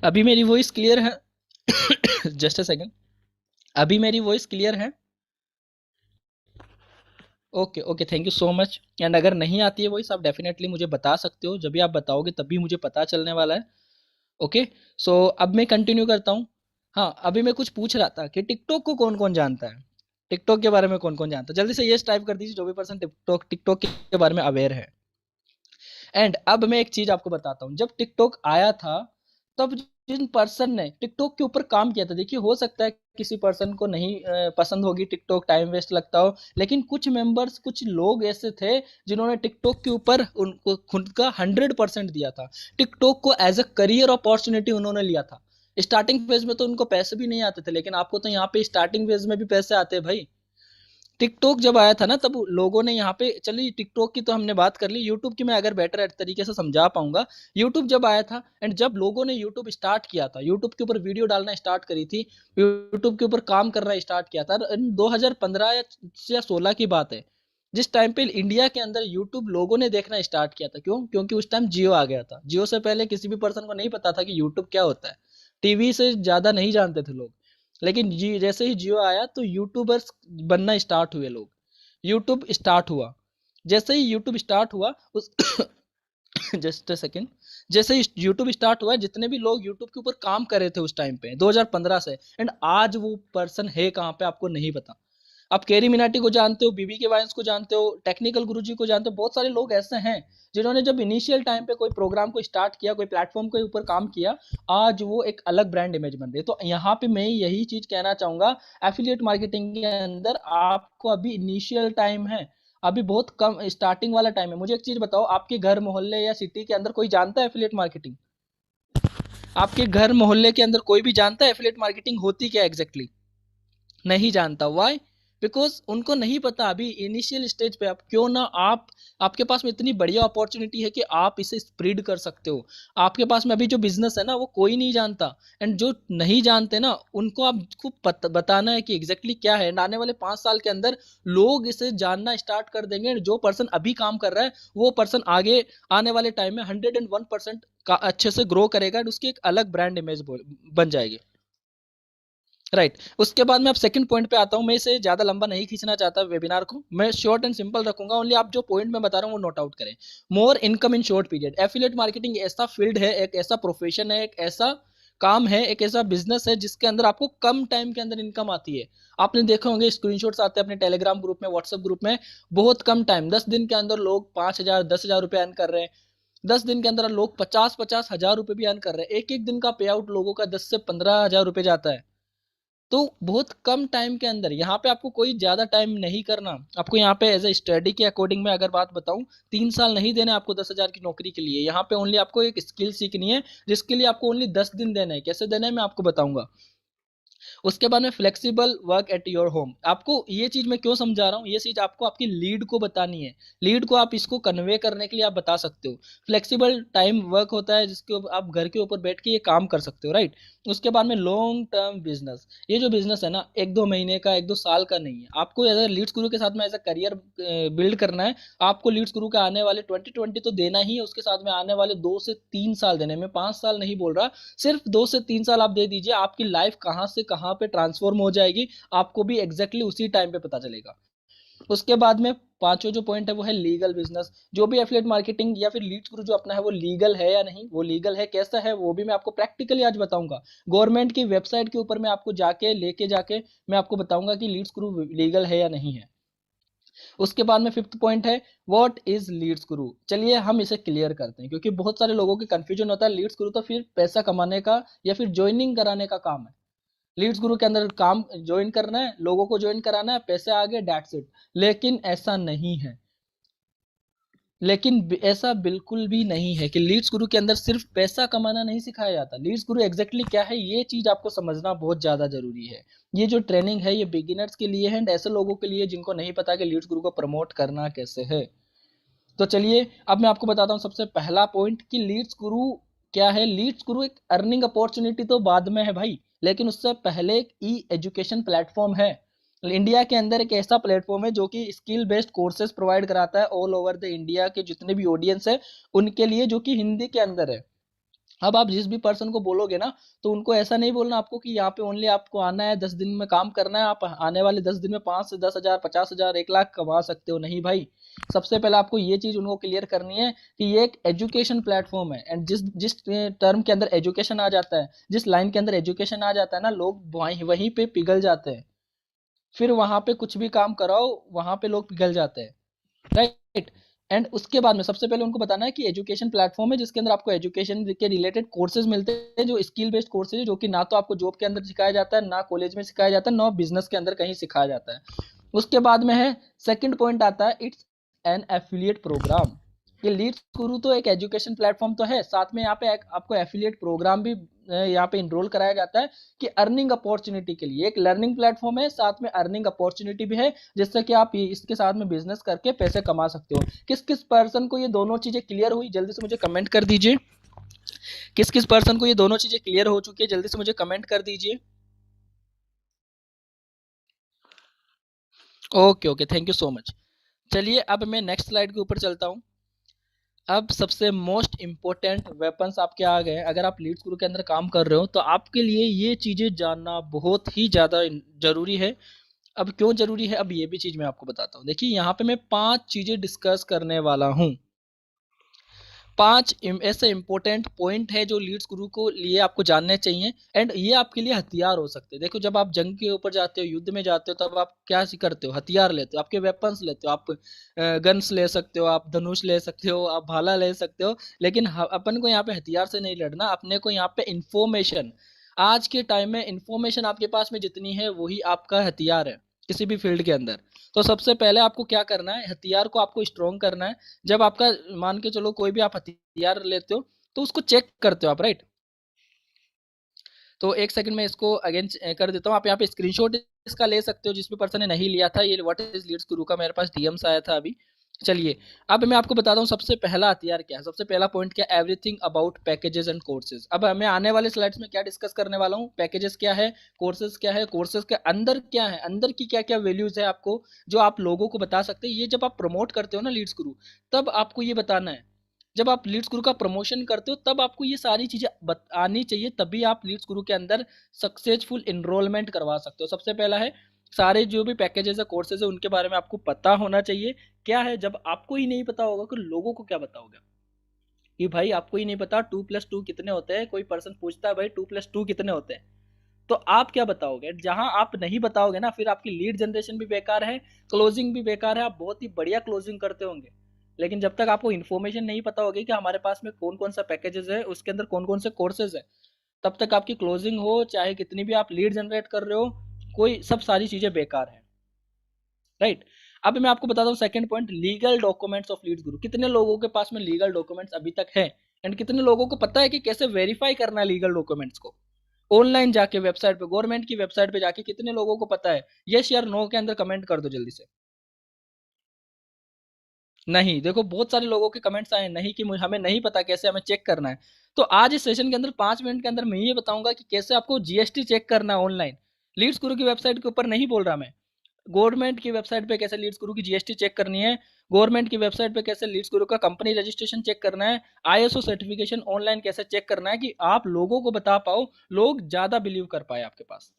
अभी मेरी वॉइस क्लियर है? जस्ट अ सेकंड, अभी मेरी वॉइस क्लियर है? Okay okay, thank you so much. And अगर नहीं आती है वॉइस, आप डेफिनेटली मुझे बता सकते हो, जब भी आप बताओगे तभी मुझे पता चलने वाला है। ओके, सो अब मैं कंटिन्यू करता हूँ। हाँ, अभी मैं कुछ पूछ रहा था कि टिकटॉक को कौन कौन जानता है, टिकटॉक के बारे में कौन कौन जानता है? जल्दी से यस टाइप कर दीजिए जो भी पर्सन टिकटॉक टिकटॉक के बारे में अवेयर है। एंड अब मैं एक चीज आपको बताता हूँ, जब टिकटॉक आया था तब जिन पर्सन ने टिकटॉक के ऊपर काम किया था, देखिए हो सकता है किसी पर्सन को नहीं पसंद होगी टिकटॉक, टाइम वेस्ट लगता हो, लेकिन कुछ मेंबर्स, कुछ लोग ऐसे थे जिन्होंने टिकटॉक के ऊपर उनको खुद का 100% दिया था। टिकटॉक को एज अ करियर अपॉर्चुनिटी उन्होंने लिया था। स्टार्टिंग फेज में तो उनको पैसे भी नहीं आते थे, लेकिन आपको तो यहाँ पे स्टार्टिंग फेज में भी पैसे आते हैं भाई। टिकटॉक जब आया था ना, तब लोगों ने यहाँ पे, चलिए टिकटॉक की तो हमने बात कर ली, यूट्यूब की मैं अगर बेटर तरीके से समझा पाऊंगा। यूट्यूब जब आया था एंड जब लोगों ने यूट्यूब स्टार्ट किया था, यूट्यूब के ऊपर वीडियो डालना स्टार्ट करी थी, यूट्यूब के ऊपर काम करना स्टार्ट किया था 2015 या 16 की बात है, जिस टाइम पे इंडिया के अंदर यूट्यूब लोगों ने देखना स्टार्ट किया था। क्यों? क्योंकि उस टाइम जियो आ गया था। जियो से पहले किसी भी पर्सन को नहीं पता था कि यूट्यूब क्या होता है, टीवी से ज्यादा नहीं जानते थे लोग। लेकिन जी जैसे ही जियो आया तो यूट्यूबर्स बनना स्टार्ट हुए लोग, यूट्यूब स्टार्ट हुआ। जैसे ही यूट्यूब स्टार्ट हुआ उस जस्ट अ सेकेंड, जैसे ही यूट्यूब स्टार्ट हुआ, जितने भी लोग यूट्यूब के ऊपर काम कर रहे थे उस टाइम पे 2015 से, एंड आज वो पर्सन है कहाँ पे आपको नहीं पता। आप कैरी मिनाटी को जानते हो, बीबी के वायंस को जानते हो, टेक्निकल गुरुजी को जानते हो, बहुत सारे लोग ऐसे हैं जिन्होंने जब इनिशियल टाइम पे कोई प्रोग्राम को स्टार्ट किया, कोई प्लेटफॉर्म के ऊपर काम किया, आज वो एक अलग ब्रांड इमेज बन रही है। तो यहाँ पे मैं यही चीज कहना चाहूंगा, एफिलिएट मार्केटिंग के अंदर आपको अभी इनिशियल टाइम है, अभी बहुत कम स्टार्टिंग वाला टाइम है। मुझे एक चीज बताओ, आपके घर मोहल्ले या सिटी के अंदर कोई जानता है एफिलिएट मार्केटिंग? आपके घर मोहल्ले के अंदर कोई भी जानता है एफिलिएट मार्केटिंग होती क्या एग्जैक्टली exactly? नहीं जानता। वाई? बिकॉज उनको नहीं पता अभी इनिशियल स्टेज पे। आप क्यों ना, आप आपके पास में इतनी बढ़िया अपॉर्चुनिटी है कि आप इसे स्प्रेड कर सकते हो। आपके पास में अभी जो बिजनेस है ना, वो कोई नहीं जानता, एंड जो नहीं जानते ना, उनको आपको बताना है कि एग्जैक्टली क्या है। आने वाले 5 साल के अंदर लोग इसे जानना स्टार्ट कर देंगे। जो पर्सन अभी काम कर रहा है, वो पर्सन आगे आने वाले टाइम में 101% का अच्छे से ग्रो करेगा, और उसकी एक अलग ब्रांड इमेज बन जाएगी। राइट उसके बाद मैं अब सेकंड पॉइंट पे आता हूँ। मैं इसे ज्यादा लंबा नहीं खींचना चाहता वेबिनार को, मैं शॉर्ट एंड सिंपल रखूंगा। ओनली आप जो पॉइंट मैं बता रहा हूँ वो नोट आउट करें। More income in short period. Affiliate marketing ऐसा फील्ड है, एक ऐसा प्रोफेशन है, एक ऐसा काम है, एक ऐसा बिजनेस है जिसके अंदर आपको कम टाइम के अंदर इनकम आती है। आपने देखे होंगे स्क्रीनशॉट्स आते हैं अपने टेलीग्राम ग्रुप में, व्हाट्सएप ग्रुप में, बहुत कम टाइम 10 दिन के अंदर लोग 5,000 10,000 रुपए अर्न कर रहे हैं। 10 दिन के अंदर लोग 50-50 हजार रुपए भी अर्न कर रहे हैं। एक एक दिन का पे आउट लोगों का 10 से 15 हजार रुपए जाता है। तो बहुत कम टाइम के अंदर, यहाँ पे आपको कोई ज्यादा टाइम नहीं करना। आपको यहाँ पे एज ए स्टडी के अकॉर्डिंग में अगर बात बताऊं, 3 साल नहीं देने आपको 10,000 की नौकरी के लिए। यहाँ पे ओनली आपको एक स्किल सीखनी है, जिसके लिए आपको ओनली 10 दिन देना है। कैसे देना है मैं आपको बताऊंगा। उसके बाद में flexible work at your home. आपको ये चीज मैं क्यों समझा रहा हूँ, ये चीज आपको आपकी लीड को बतानी है। लीड को आप इसको कन्वे करने के लिए आप बता सकते हो। फ्लेक्सिबल टाइम वर्क होता है जिसके आप घर के ऊपर बैठ के ये काम कर सकते हो, राइट। उसके बाद में लॉन्ग टर्म बिजनेस। ये जो बिजनेस है ना, 1-2 महीने का, 1-2 साल का नहीं है। आपको एज लीड्स गुरु के साथ में एज अ करियर बिल्ड करना है। आपको लीड्स गुरु के आने वाले 2020 तो देना ही है, उसके साथ में आने वाले 2 से 3 साल देने में, 5 साल नहीं बोल रहा, सिर्फ 2 से 3 साल आप दे दीजिए। आपकी लाइफ कहाँ से कहाँ पे ट्रांसफॉर्म हो जाएगी, आपको भी एग्जैक्टली उसी टाइम पे पता चलेगा। उसके बाद में पांचवा जो पॉइंट है वो है लीगल बिजनेस। जो भी एफिलिएट मार्केटिंग या फिर लीड्स गुरु जो अपना है, वो लीगल है या नहीं, वो लीगल है कैसा है, वो भी मैं आपको प्रैक्टिकली आज बताऊंगा। गवर्नमेंट की वेबसाइट के ऊपर मैं आपको जाके लेके जाके मैं आपको बताऊंगा कि लीड्स गुरु लीगल है या नहीं है। उसके बाद में फिफ्थ पॉइंट है, व्हाट इज लीड्स गुरु। चलिए हम इसे क्लियर करते हैं, क्योंकि बहुत सारे लोगों की कंफ्यूजन होता है लीड्स गुरु तो फिर पैसा कमाने का या फिर ज्वाइनिंग कराने का काम है। लीड्स गुरु के अंदर काम ज्वाइन करना है, लोगों को ज्वाइन कराना है, पैसे आ गए, दैट्स इट। लेकिन ऐसा नहीं है। लेकिन ऐसा बिल्कुल भी नहीं है कि लीड्स गुरु के अंदर सिर्फ पैसा कमाना नहीं सिखाया जाता। लीड्स गुरु एग्जैक्टली क्या है, ये चीज आपको समझना बहुत ज्यादा जरूरी है। ये जो ट्रेनिंग है ये बिगिनर्स के लिए है, एंड ऐसे लोगों के लिए जिनको नहीं पता कि लीड्स गुरु को प्रमोट करना कैसे है। तो चलिए अब मैं आपको बताता हूँ सबसे पहला पॉइंट कि लीड्स गुरु क्या है। लीड्स गुरु एक अर्निंग अपॉर्चुनिटी तो बाद में है भाई, लेकिन उससे पहले एक ई एजुकेशन प्लेटफॉर्म है। इंडिया के अंदर एक ऐसा प्लेटफॉर्म है जो कि स्किल बेस्ड कोर्सेज प्रोवाइड कराता है ऑल ओवर द इंडिया के जितने भी ऑडियंस है उनके लिए, जो कि हिंदी के अंदर है। अब आप जिस भी पर्सन को बोलोगे ना, तो उनको ऐसा नहीं बोलना आपको कि यहाँ पे ओनली आपको आना है 10 दिन में काम करना है, आप आने वाले 10 दिन में 5 से 10 हजार 50 हजार 1 लाख कमा सकते हो। नहीं भाई, सबसे पहले आपको ये चीज उनको क्लियर करनी है कि ये एक एजुकेशन प्लेटफॉर्म है, एंड जिस जिस टर्म के अंदर एजुकेशन आ जाता है, जिस लाइन के अंदर एजुकेशन आ जाता है ना, लोग वहीं वहीं पे पिघल जाते हैं। फिर वहां पे कुछ भी काम कराओ, वहां पे लोग पिघल जाते हैं, राइट। एंड उसके बाद में सबसे पहले उनको बताना है कि एजुकेशन प्लेटफॉर्म है जिसके अंदर आपको एजुकेशन के रिलेटेड कोर्सेज मिलते हैं, जो स्किल बेस्ड कोर्सेज है, जो कि ना तो आपको जॉब के अंदर सिखाया जाता है, ना कॉलेज में सिखाया जाता है, ना बिजनेस के अंदर कहीं सिखाया जाता है। उसके बाद में है सेकंड पॉइंट आता है, इट्स एन एफिलिएट प्रोग्राम। ये लीड्स गुरु तो एक एजुकेशन प्लेटफॉर्म तो है, साथ में यहाँ पे आपको एफिलिएट प्रोग्राम भी यहाँ पे इनरोल कराया जाता है कि अर्निंग अपॉर्चुनिटी के लिए। एक लर्निंग प्लेटफॉर्म है, साथ में अर्निंग अपॉर्चुनिटी भी है, जिससे कि आप इसके साथ में बिजनेस करके पैसे कमा सकते हो। किस किस पर्सन को ये दोनों चीजें क्लियर हुई, जल्दी से मुझे कमेंट कर दीजिए। किस किस पर्सन को ये दोनों चीजें क्लियर हो चुकी है, जल्दी से मुझे कमेंट कर दीजिए। Okay okay, thank you so much. चलिए अब मैं नेक्स्ट स्लाइड के ऊपर चलता हूँ। अब सबसे मोस्ट इंपॉर्टेंट वेपन्स आपके आ गए। अगर आप लीड्स गुरु के अंदर काम कर रहे हो तो आपके लिए ये चीजें जानना बहुत ही ज्यादा जरूरी है। अब क्यों जरूरी है, अब ये भी चीज मैं आपको बताता हूँ। देखिए यहाँ पे मैं 5 चीजें डिस्कस करने वाला हूँ। 5 ऐसे इंपॉर्टेंट पॉइंट है जो लीड्स गुरु को लिए आपको जानने चाहिए, एंड ये आपके लिए हथियार हो सकते हैं। देखो जब आप जंग के ऊपर जाते हो, युद्ध में जाते हो, तब आप क्या करते हो, हथियार लेते हो, आपके वेपन्स लेते हो। आप गन्स ले सकते हो, आप धनुष ले सकते हो, आप भाला ले सकते हो, लेकिन अपन को यहाँ पे हथियार से नहीं लड़ना, अपने को यहाँ पे इंफॉर्मेशन, आज के टाइम में इंफॉर्मेशन आपके पास में जितनी है वही आपका हथियार है किसी भी फील्ड के अंदर। तो सबसे पहले आपको क्या करना है, हथियार को आपको स्ट्रॉन्ग करना है। जब आपका, मान के चलो कोई भी आप हथियार लेते हो तो उसको चेक करते हो आप, राइट। तो एक सेकंड में इसको अगेन कर देता हूँ, आप यहाँ पे स्क्रीनशॉट इसका ले सकते हो, जिस भी पर्सन ने नहीं लिया था। ये व्हाट इज लीड्स गुरु का मेरे पास डीएम्स आया था अभी। चलिए अब मैं आपको बताता हूँ सबसे पहला हथियार क्या है। सबसे पहला पॉइंट क्या, everything about packages and courses. अब मैं आने वाले स्लाइड्स में क्या डिस्कस करने वाला हूँ, पैकेजेस क्या है, कोर्सेज क्या है, कोर्सेज के अंदर क्या है, अंदर की क्या क्या वैल्यूज है आपको, जो आप लोगों को बता सकते हैं। ये जब आप प्रमोट करते हो ना लीड्स गुरु, तब आपको ये बताना है। जब आप लीड्स गुरु का प्रमोशन करते हो तब आपको ये सारी चीजें आनी चाहिए, तभी आप लीड्स गुरु के अंदर सक्सेसफुल इनरोलमेंट करवा सकते हो। सबसे पहला है, सारे जो भी पैकेजेस है, कोर्सेज है, उनके बारे में आपको पता होना चाहिए। क्या है, जब आपको ही नहीं पता होगा कि लोगों को क्या बताओगे, कि भाई आपको ही नहीं पता 2+2 कितने होते हैं, कोई पर्सन पूछता है भाई 2+2 कितने होते हैं, तो आप क्या बताओगे। जहां आप नहीं बताओगे ना, फिर आपकी लीड जनरेशन भी बेकार है, क्लोजिंग भी बेकार है। आप बहुत ही बढ़िया क्लोजिंग करते होंगे, लेकिन जब तक आपको इन्फॉर्मेशन नहीं पता होगी कि हमारे पास में कौन कौन सा पैकेजेस है, उसके अंदर कौन कौन से कोर्सेज है, तब तक आपकी क्लोजिंग हो चाहे कितनी भी आप लीड जनरेट कर रहे हो, कोई सब सारी चीजें बेकार है, राइट। अब मैं आपको बताता हूँ second point, legal documents of Leads Guru. कितने लोगों के पास में लीगल डॉक्यूमेंट्स अभी तक है, एंड कितने लोगों को पता है कि कैसे वेरीफाई करना है लीगल डॉक्यूमेंट्स को। ऑनलाइन जाके वेबसाइट पे, गवर्नमेंट की वेबसाइट पे जाके कितने लोगों को पता है, यस या नो के अंदर कमेंट कर दो जल्दी से। नहीं, देखो बहुत सारे लोगों के कमेंट्स आए नहीं कि हमें नहीं पता कैसे हमें चेक करना है। तो आज इस सेशन के अंदर 5 मिनट के अंदर मैं ये बताऊंगा कि कैसे आपको जीएसटी चेक करना है ऑनलाइन। लीड्स गुरु की वेबसाइट के ऊपर नहीं बोल रहा मैं, गवर्नमेंट की वेबसाइट पे कैसे लीड्स गुरु की जीएसटी चेक करनी है, गवर्नमेंट की वेबसाइट पे कैसे लीड्स गुरु का कंपनी रजिस्ट्रेशन चेक करना है, आईएसओ सर्टिफिकेशन ऑनलाइन कैसे चेक करना है, कि आप लोगों को बता पाओ, लोग ज्यादा बिलीव कर पाए आपके पास।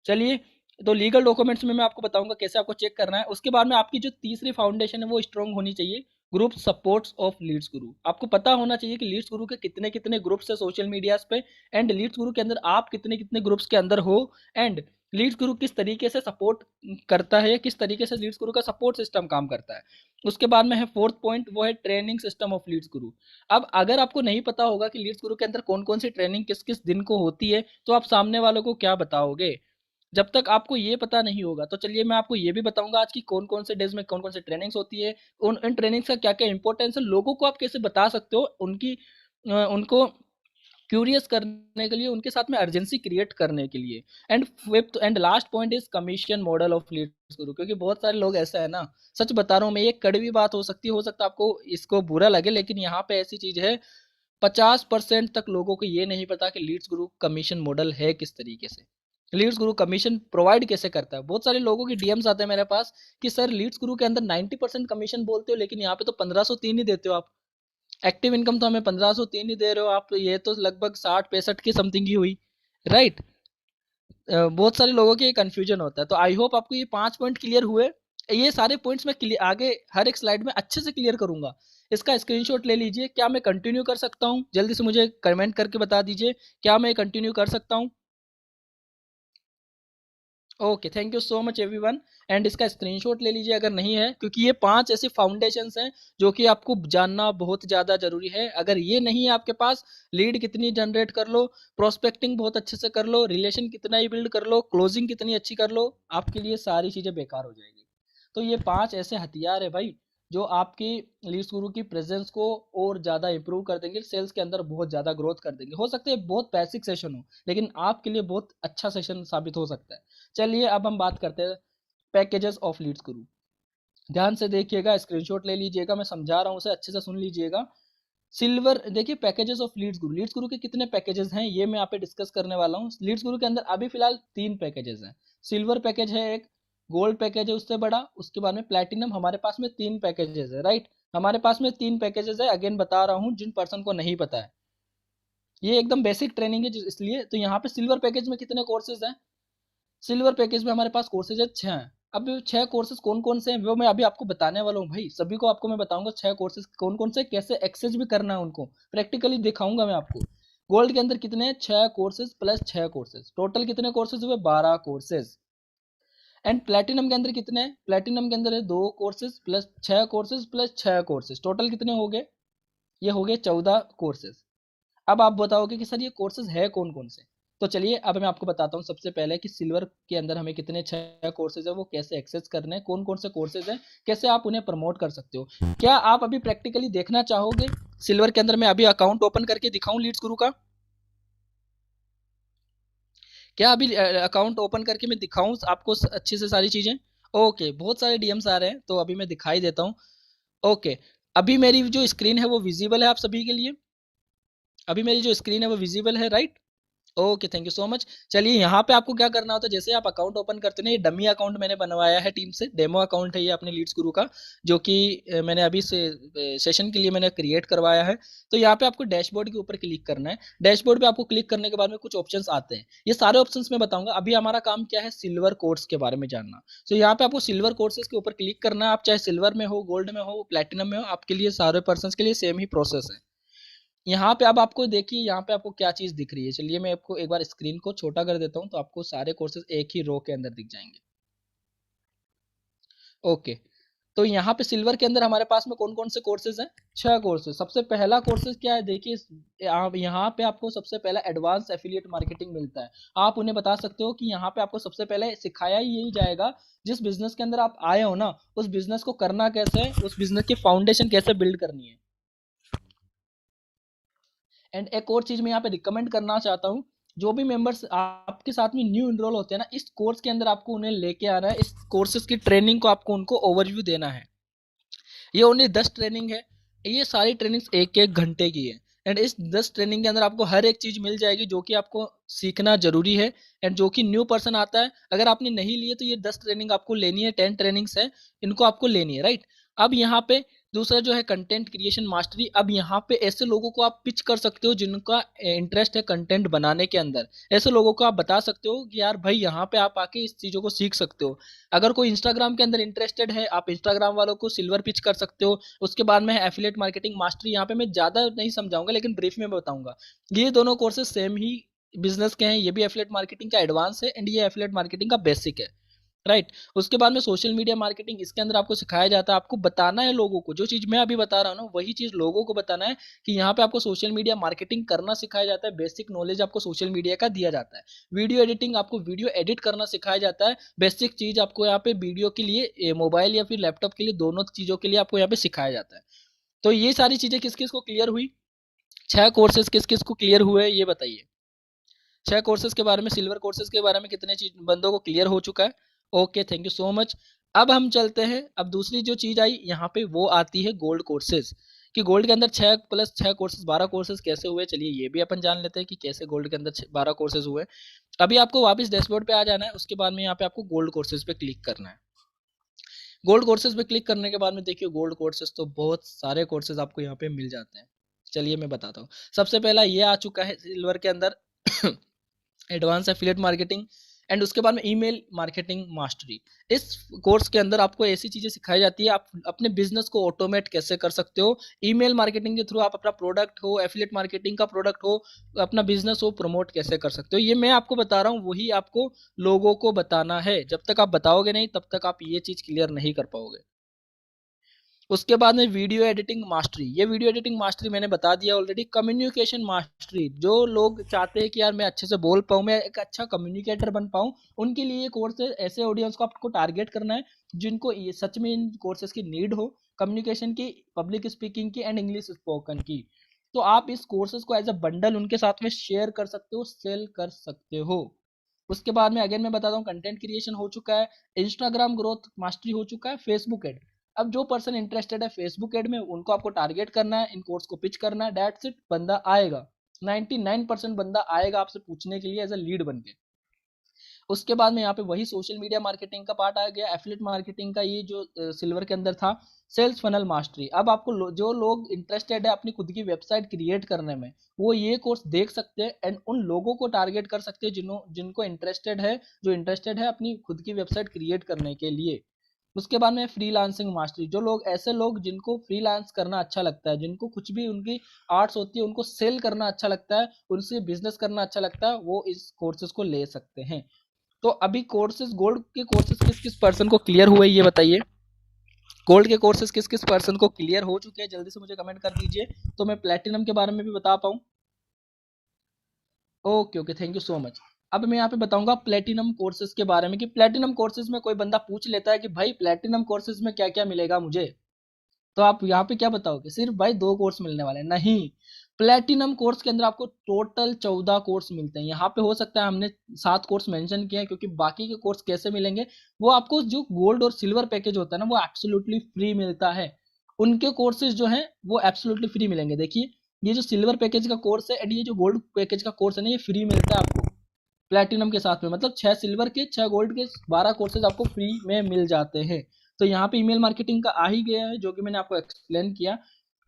चलिए, तो लीगल डॉक्यूमेंट्स में मैं आपको बताऊंगा कैसे आपको चेक करना है। उसके बाद में आपकी जो तीसरी फाउंडेशन है वो स्ट्रांग होनी चाहिए, ग्रुप सपोर्ट्स ऑफ लीड्स गुरु। आपको पता होना चाहिए कि लीड्स गुरु के कितने कितने ग्रुप्स है सोशल मीडिया पे, एंड लीड्स गुरु के अंदर आप कितने कितने ग्रुप्स के अंदर हो, एंड लीड्स गुरु किस तरीके से सपोर्ट करता है, किस तरीके से लीड्स गुरु का सपोर्ट सिस्टम काम करता है। उसके बाद में है फोर्थ पॉइंट, वो है ट्रेनिंग सिस्टम ऑफ लीड्स गुरु। अब अगर आपको नहीं पता होगा कि लीड्स गुरु के अंदर कौन कौन सी ट्रेनिंग किस किस दिन को होती है, तो आप सामने वालों को क्या बताओगे। जब तक आपको ये पता नहीं होगा, तो चलिए मैं आपको ये भी बताऊंगा आज की कौन कौन से डेज में कौन कौन से ट्रेनिंग्स होती है, उन इन ट्रेनिंग्स का क्या क्या इंपॉर्टेंस है, लोगों को आप कैसे बता सकते हो, उनको क्यूरियस करने के लिए, उनके साथ में अर्जेंसी क्रिएट करने के लिए। And fifth and last point is commission model of Leads Guru. क्योंकि बहुत सारे लोग ऐसा है ना, सच बता रहा हूँ मैं, ये कड़वी बात हो सकती है, हो सकता है आपको इसको बुरा लगे, लेकिन यहाँ पे ऐसी चीज है, 50% तक लोगों को ये नहीं पता कि लीड्स गुरु कमीशन मॉडल है किस तरीके से, लीड्स गुरु कमीशन प्रोवाइड कैसे करता है। बहुत सारे लोगों की डीएम्स आते हैं मेरे पास कि सर लीड्स गुरु के अंदर 90% कमीशन बोलते हो, लेकिन यहाँ पे तो 1503 ही देते हो आप। एक्टिव इनकम तो हमें 1503 ही दे रहे हो आप, ये तो लगभग 60-65 की समथिंग ही हुई, राइट। बहुत सारे लोगों के कंफ्यूजन होता है। तो आई होप आपको ये 5 पॉइंट क्लियर हुए। ये सारे पॉइंट्स मैं आगे हर एक स्लाइड में अच्छे से क्लियर करूंगा। इसका स्क्रीनशॉट ले लीजिए। क्या मैं कंटिन्यू कर सकता हूँ, जल्दी से मुझे कमेंट करके बता दीजिए, क्या मैं कंटिन्यू कर सकता हूँ। Okay, thank you so much everyone. And इसका स्क्रीनशॉट ले लीजिए अगर नहीं है, क्योंकि ये 5 ऐसे फाउंडेशंस हैं जो कि आपको जानना बहुत ज़्यादा ज़रूरी है। अगर ये नहीं है आपके पास, लीड कितनी जनरेट कर लो, प्रोस्पेक्टिंग बहुत अच्छे से कर लो, रिलेशन कितना ही बिल्ड कर लो, क्लोजिंग कितनी अच्छी कर लो, आपके लिए सारी चीज़ें बेकार हो जाएगी। तो ये 5 ऐसे हथियार है भाई, जो आपकी लीड्स गुरु की प्रेजेंस को और ज़्यादा इंप्रूव कर देंगे, सेल्स के अंदर बहुत ज़्यादा ग्रोथ कर देंगे। हो सकता है बहुत बेसिक सेशन हो, लेकिन आपके लिए बहुत अच्छा सेशन साबित हो सकता है। चलिए अब हम बात करते हैं पैकेजेस ऑफ लीड्स गुरु। ध्यान से देखिएगा, स्क्रीनशॉट ले लीजिएगा, मैं समझा रहा हूँ उसे अच्छे से सुन लीजिएगा। सिल्वर, देखिए पैकेजेस ऑफ लीड्स गुरु के कितने पैकेजेस हैं ये मैं यहाँ पे डिस्कस करने वाला हूँ। लीड्स गुरु के अंदर अभी फिलहाल 3 पैकेजेस हैं। सिल्वर पैकेज है एक, गोल्ड पैकेज है उससे बड़ा, उसके बाद में प्लैटिनम। हमारे पास में 3 पैकेजेस है, राइट। हमारे पास में 3 पैकेजेस है, अगेन बता रहा हूँ जिन पर्सन को नहीं पता है। ये एकदम बेसिक ट्रेनिंग है इसलिए। तो यहाँ पे सिल्वर पैकेज में कितने कोर्सेज हैं? सिल्वर पैकेज में हमारे पास कोर्सेज है 6 हैं। अब 6 कोर्सेज कौन कौन से हैं वो मैं अभी आपको बताने वाला हूँ भाई। सभी को आपको मैं बताऊंगा 6 कोर्सेज कौन कौन से, कैसे एक्सेस भी करना है उनको, प्रैक्टिकली दिखाऊंगा मैं आपको। गोल्ड के अंदर कितने हैं? 6 कोर्सेज प्लस 6 कोर्सेज, टोटल कितने कोर्सेज हुए? 12 कोर्सेज। एंड प्लेटिनम के अंदर कितने हैं? प्लेटिनम के अंदर है 2 courses plus 6 courses plus 6 courses, total कितने हो गए? ये हो गए 14 कोर्सेज। अब आप बताओगे कि सर ये कोर्सेज है कौन कौन से। तो चलिए अब मैं आपको बताता हूँ सबसे पहले कि सिल्वर के अंदर हमें कितने 6 कोर्सेज है, वो कैसे एक्सेस करने हैं, कौन कौन से कोर्सेज हैं, कैसे आप उन्हें प्रमोट कर सकते हो। क्या आप अभी प्रैक्टिकली देखना चाहोगे? सिल्वर के अंदर मैं अभी अकाउंट ओपन करके दिखाऊं लीड्स गुरु का? क्या अभी अकाउंट ओपन करके मैं दिखाऊं आपको अच्छे से सारी चीजें? ओके, बहुत सारे डीएम्स आ रहे हैं तो अभी मैं दिखाई देता हूँ। ओके, अभी मेरी जो स्क्रीन है वो विजिबल है आप सभी के लिए? अभी मेरी जो स्क्रीन है वो विजिबल है, right? Okay, thank you so much. चलिए यहाँ पे आपको क्या करना होता है, जैसे आप अकाउंट ओपन करते हैं ना, ये डमी अकाउंट मैंने बनवाया है टीम से, डेमो अकाउंट है ये अपने लीड्स गुरु का, जो कि मैंने अभी से सेशन के लिए मैंने क्रिएट करवाया है। तो यहाँ पे आपको डैशबोर्ड के ऊपर क्लिक करना है। डैशबोर्ड पे आपको क्लिक करने के बाद में कुछ ऑप्शंस आते हैं, ये सारे ऑप्शंस मैं बताऊंगा। अभी हमारा काम क्या है? सिल्वर कोर्स के बारे में जानना। तो यहाँ पे आपको सिल्वर कोर्सेज के ऊपर क्लिक करना है। आप चाहे सिल्वर में हो, गोल्ड में हो, प्लेटिनम में हो, आपके लिए सारे पर्सन के लिए सेम ही प्रोसेस है। यहाँ पे अब आपको देखिए, यहाँ पे आपको क्या चीज दिख रही है। चलिए मैं आपको एक बार स्क्रीन को छोटा कर देता हूँ तो आपको सारे कोर्सेज एक ही रो के अंदर दिख जाएंगे। ओके, तो यहाँ पे सिल्वर के अंदर हमारे पास में कौन कौन से कोर्सेज हैं? 6 कोर्सेज। सबसे पहला कोर्सेज क्या है देखिए, आप यहाँ पे आपको सबसे पहला एडवांस एफिलिएट मार्केटिंग मिलता है। आप उन्हें बता सकते हो कि यहाँ पे आपको सबसे पहले सिखाया ही यही जाएगा, जिस बिजनेस के अंदर आप आए हो ना, उस बिजनेस को करना कैसे है, उस बिजनेस की फाउंडेशन कैसे बिल्ड करनी है। एंड एक और चीज मैं यहाँ पे रिकमेंड करना चाहता हूँ, जो भी मेंबर्स आपके साथ में न्यू इनरोल होते हैं ना, इस कोर्स के अंदर आपको उन्हें लेके आना है। इस कोर्सेज की ट्रेनिंग को आपको उनको ओवरव्यू देना है। ये ओनली 10 ट्रेनिंग है, ये सारी ट्रेनिंग्स एक एक घंटे की है। एंड इस 10 ट्रेनिंग के अंदर आपको हर एक चीज मिल जाएगी जो कि आपको सीखना जरूरी है। एंड जो कि न्यू पर्सन आता है, अगर आपने नहीं लिए तो ये 10 ट्रेनिंग आपको लेनी है, 10 ट्रेनिंग्स है, इनको आपको लेनी है, राइट। अब यहाँ पे दूसरा जो है कंटेंट क्रिएशन मास्टरी। अब यहाँ पे ऐसे लोगों को आप पिच कर सकते हो जिनका इंटरेस्ट है कंटेंट बनाने के अंदर। ऐसे लोगों को आप बता सकते हो कि यार भाई यहाँ पे आप आके इस चीजों को सीख सकते हो। अगर कोई इंस्टाग्राम के अंदर इंटरेस्टेड है, आप इंस्टाग्राम वालों को सिल्वर पिच कर सकते हो। उसके बाद में है एफिलिएट मार्केटिंग मास्टरी। यहाँ पे मैं ज्यादा नहीं समझाऊंगा, लेकिन ब्रीफ में बताऊंगा। ये दोनों कोर्सेज सेम ही बिजनेस के हैं। ये भी एफिलिएट मार्केटिंग का एडवांस है एंड ये एफिलिएट मार्केटिंग का बेसिक है, राइट। उसके बाद में सोशल मीडिया मार्केटिंग, इसके अंदर आपको सिखाया जाता है। आपको बताना है लोगों को, जो चीज मैं अभी बता रहा हूँ ना, वही चीज लोगों को बताना है कि यहाँ पे आपको सोशल मीडिया मार्केटिंग करना सिखाया जाता है। बेसिक नॉलेज आपको सोशल मीडिया का दिया जाता है। वीडियो एडिटिंग, आपको वीडियो एडिट करना सिखाया जाता है। बेसिक चीज आपको यहाँ पे वीडियो के लिए, मोबाइल या फिर लैपटॉप के लिए, दोनों चीजों के लिए आपको यहाँ पे सिखाया जाता है। तो ये सारी चीजें किस किस को क्लियर हुई? 6 कोर्सेज किस किस को क्लियर हुए ये बताइए। 6 कोर्सेज के बारे में, सिल्वर कोर्सेज के बारे में कितने चीज बंदों को क्लियर हो चुका है? Okay, thank you so much. अब हम चलते हैं, अब दूसरी जो चीज आई यहाँ पे वो आती है गोल्ड कोर्सेज। कि गोल्ड के अंदर 6 प्लस 6 कोर्सेज 12 कोर्सेज कैसे हुए, चलिए ये भी अपन जान लेते हैं कि कैसे गोल्ड के अंदर 12 कोर्सेज हुए। अभी आपको वापस डैशबोर्ड पे आ जाना है। उसके बाद में यहाँ पे आपको गोल्ड कोर्सेज पे क्लिक करना है। गोल्ड कोर्सेज पे क्लिक करने के बाद में देखिए, गोल्ड कोर्सेज तो बहुत सारे कोर्सेज आपको यहाँ पे मिल जाते हैं। चलिए मैं बताता हूँ। सबसे पहला ये आ चुका है सिल्वर के अंदर एडवांस एफिलिएट मार्केटिंग। एंड उसके बाद में ईमेल मार्केटिंग मास्टरी। इस कोर्स के अंदर आपको ऐसी चीजें सिखाई जाती है, आप अपने बिजनेस को ऑटोमेट कैसे कर सकते हो, ईमेल मार्केटिंग के थ्रू आप अपना प्रोडक्ट हो, एफिलिएट मार्केटिंग का प्रोडक्ट हो, अपना बिजनेस हो, प्रमोट कैसे कर सकते हो। ये मैं आपको बता रहा हूँ, वही आपको लोगों को बताना है। जब तक आप बताओगे नहीं तब तक आप ये चीज क्लियर नहीं कर पाओगे। उसके बाद में वीडियो एडिटिंग मास्टरी। ये वीडियो एडिटिंग मास्टरी मैंने बता दिया ऑलरेडी। कम्युनिकेशन मास्टरी, जो लोग चाहते हैं कि यार मैं अच्छे से बोल पाऊँ, मैं एक अच्छा कम्युनिकेटर बन पाऊँ, उनके लिए ये कोर्स है। ऐसे ऑडियंस को आपको टारगेट करना है जिनको ये सच में इन कोर्सेज की नीड हो, कम्युनिकेशन की, पब्लिक स्पीकिंग की एंड इंग्लिश स्पोकन की। तो आप इस कोर्सेज को एज अ बंडल उनके साथ में शेयर कर सकते हो, सेल कर सकते हो। उसके बाद में अगेन मैं बताता हूँ, कंटेंट क्रिएशन हो चुका है, इंस्टाग्राम ग्रोथ मास्टरी हो चुका है, फेसबुक एड। अब जो पर्सन इंटरेस्टेड है फेसबुक एड में, उनको आपको टारगेट करना है, इन कोर्स को पिच करना है, दैट्स इट। बंदा आएगा, 99% बंदा आएगा आपसे पूछने के लिए एज अ लीड बन के। उसके बाद में यहाँ पे वही सोशल मीडिया मार्केटिंग का पार्ट आ गया, एफिलिएट मार्केटिंग का ये जो सिल्वर के अंदर था, सेल्स फनल मास्टरी। अब आपको जो लोग इंटरेस्टेड है अपनी खुद की वेबसाइट क्रिएट करने में, वो ये कोर्स देख सकते हैं एंड उन लोगों को टारगेट कर सकते हैं जिनको इंटरेस्टेड है, जो इंटरेस्टेड है अपनी खुद की वेबसाइट क्रिएट करने के लिए। उसके बाद में फ्रीलांसिंग मास्टरी, जो लोग ऐसे लोग जिनको फ्रीलांस करना अच्छा लगता है, जिनको कुछ भी उनकी आर्ट्स होती है उनको सेल करना अच्छा लगता है, उनसे बिजनेस करना अच्छा लगता है, वो इस कोर्सेज को ले सकते हैं। तो अभी कोर्सेज, गोल्ड के कोर्सेज किस किस पर्सन को क्लियर हुए ये बताइए। गोल्ड के कोर्सेज किस किस पर्सन को क्लियर हो चुके हैं, जल्दी से मुझे कमेंट कर दीजिए तो मैं प्लेटिनम के बारे में भी बता पाऊँ। Okay okay, thank you so much. अब मैं यहाँ पे बताऊंगा प्लेटिनम कोर्सेज के बारे में, कि प्लेटिनम कोर्सेज में कोई बंदा पूछ लेता है कि भाई प्लेटिनम कोर्सेज में क्या क्या मिलेगा मुझे, तो आप यहाँ पे क्या बताओगे, सिर्फ भाई 2 कोर्स मिलने वाले हैं? नहीं, प्लेटिनम कोर्स के अंदर आपको टोटल 14 कोर्स मिलते हैं। यहाँ पे हो सकता है हमने 7 कोर्स मेंशन किए हैं, क्योंकि बाकी के कोर्स कैसे मिलेंगे, वो आपको जो गोल्ड और सिल्वर पैकेज होता है ना, वो एब्सोल्युटली फ्री मिलता है। उनके कोर्सेज जो हैं वो एब्सोल्युटली फ्री मिलेंगे। देखिए, ये जो सिल्वर पैकेज का कोर्स है एंड ये जो गोल्ड पैकेज का कोर्स है ना, ये फ्री मिलता है आपको प्लेटिनम के साथ में। मतलब 6 सिल्वर के 6 गोल्ड के 12 कोर्सेज आपको फ्री में मिल जाते हैं। तो यहाँ पे ईमेल मार्केटिंग का आ ही गया है, जो कि मैंने आपको एक्सप्लेन किया।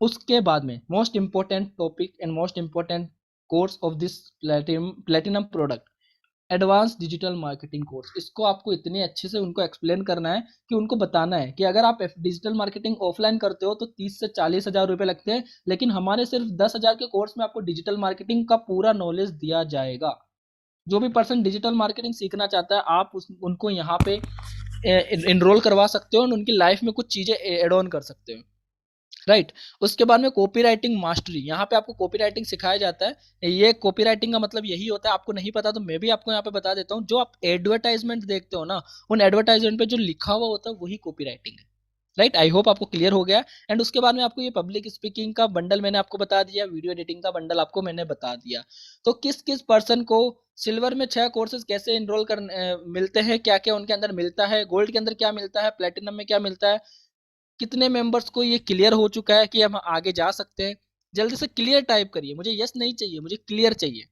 उसके बाद में most important topic and most important course of this platinum product, advance digital marketing course. इसको आपको इतने अच्छे से उनको एक्सप्लेन करना है कि उनको बताना है कि अगर आप डिजिटल मार्केटिंग ऑफलाइन करते हो तो 30 से 40 हजार रुपए लगते हैं, लेकिन हमारे सिर्फ 10 हजार के कोर्स में आपको डिजिटल मार्केटिंग का पूरा नॉलेज दिया जाएगा। जो भी पर्सन डिजिटल मार्केटिंग सीखना चाहता है, आप उनको यहाँ पे इनरोल करवा सकते हो और उनकी लाइफ में कुछ चीजें एड ऑन कर सकते हो, राइट। उसके बाद में कॉपी राइटिंग मास्टरी, यहाँ पे आपको कॉपी राइटिंग सिखाया जाता है। ये कॉपी राइटिंग का मतलब यही होता है, आपको नहीं पता तो मैं भी आपको यहाँ पे बता देता हूँ। जो आप एडवर्टाइजमेंट देखते हो ना, उन एडवर्टाइजमेंट पे जो लिखा हुआ होता है वही कॉपी राइटिंग है, राइट। आई होप आपको क्लियर हो गया। एंड उसके बाद में आपको ये पब्लिक स्पीकिंग का बंडल मैंने आपको बता दिया, वीडियो एडिटिंग का बंडल आपको मैंने बता दिया। तो किस किस पर्सन को सिल्वर में 6 कोर्सेज कैसे इनरोल कर मिलते हैं, क्या क्या उनके अंदर मिलता है, गोल्ड के अंदर क्या मिलता है, प्लेटिनम में क्या मिलता है, कितने मेंबर्स को ये क्लियर हो चुका है कि हम आगे जा सकते हैं। जल्दी से क्लियर टाइप करिए, मुझे यस नहीं चाहिए, मुझे क्लियर चाहिए।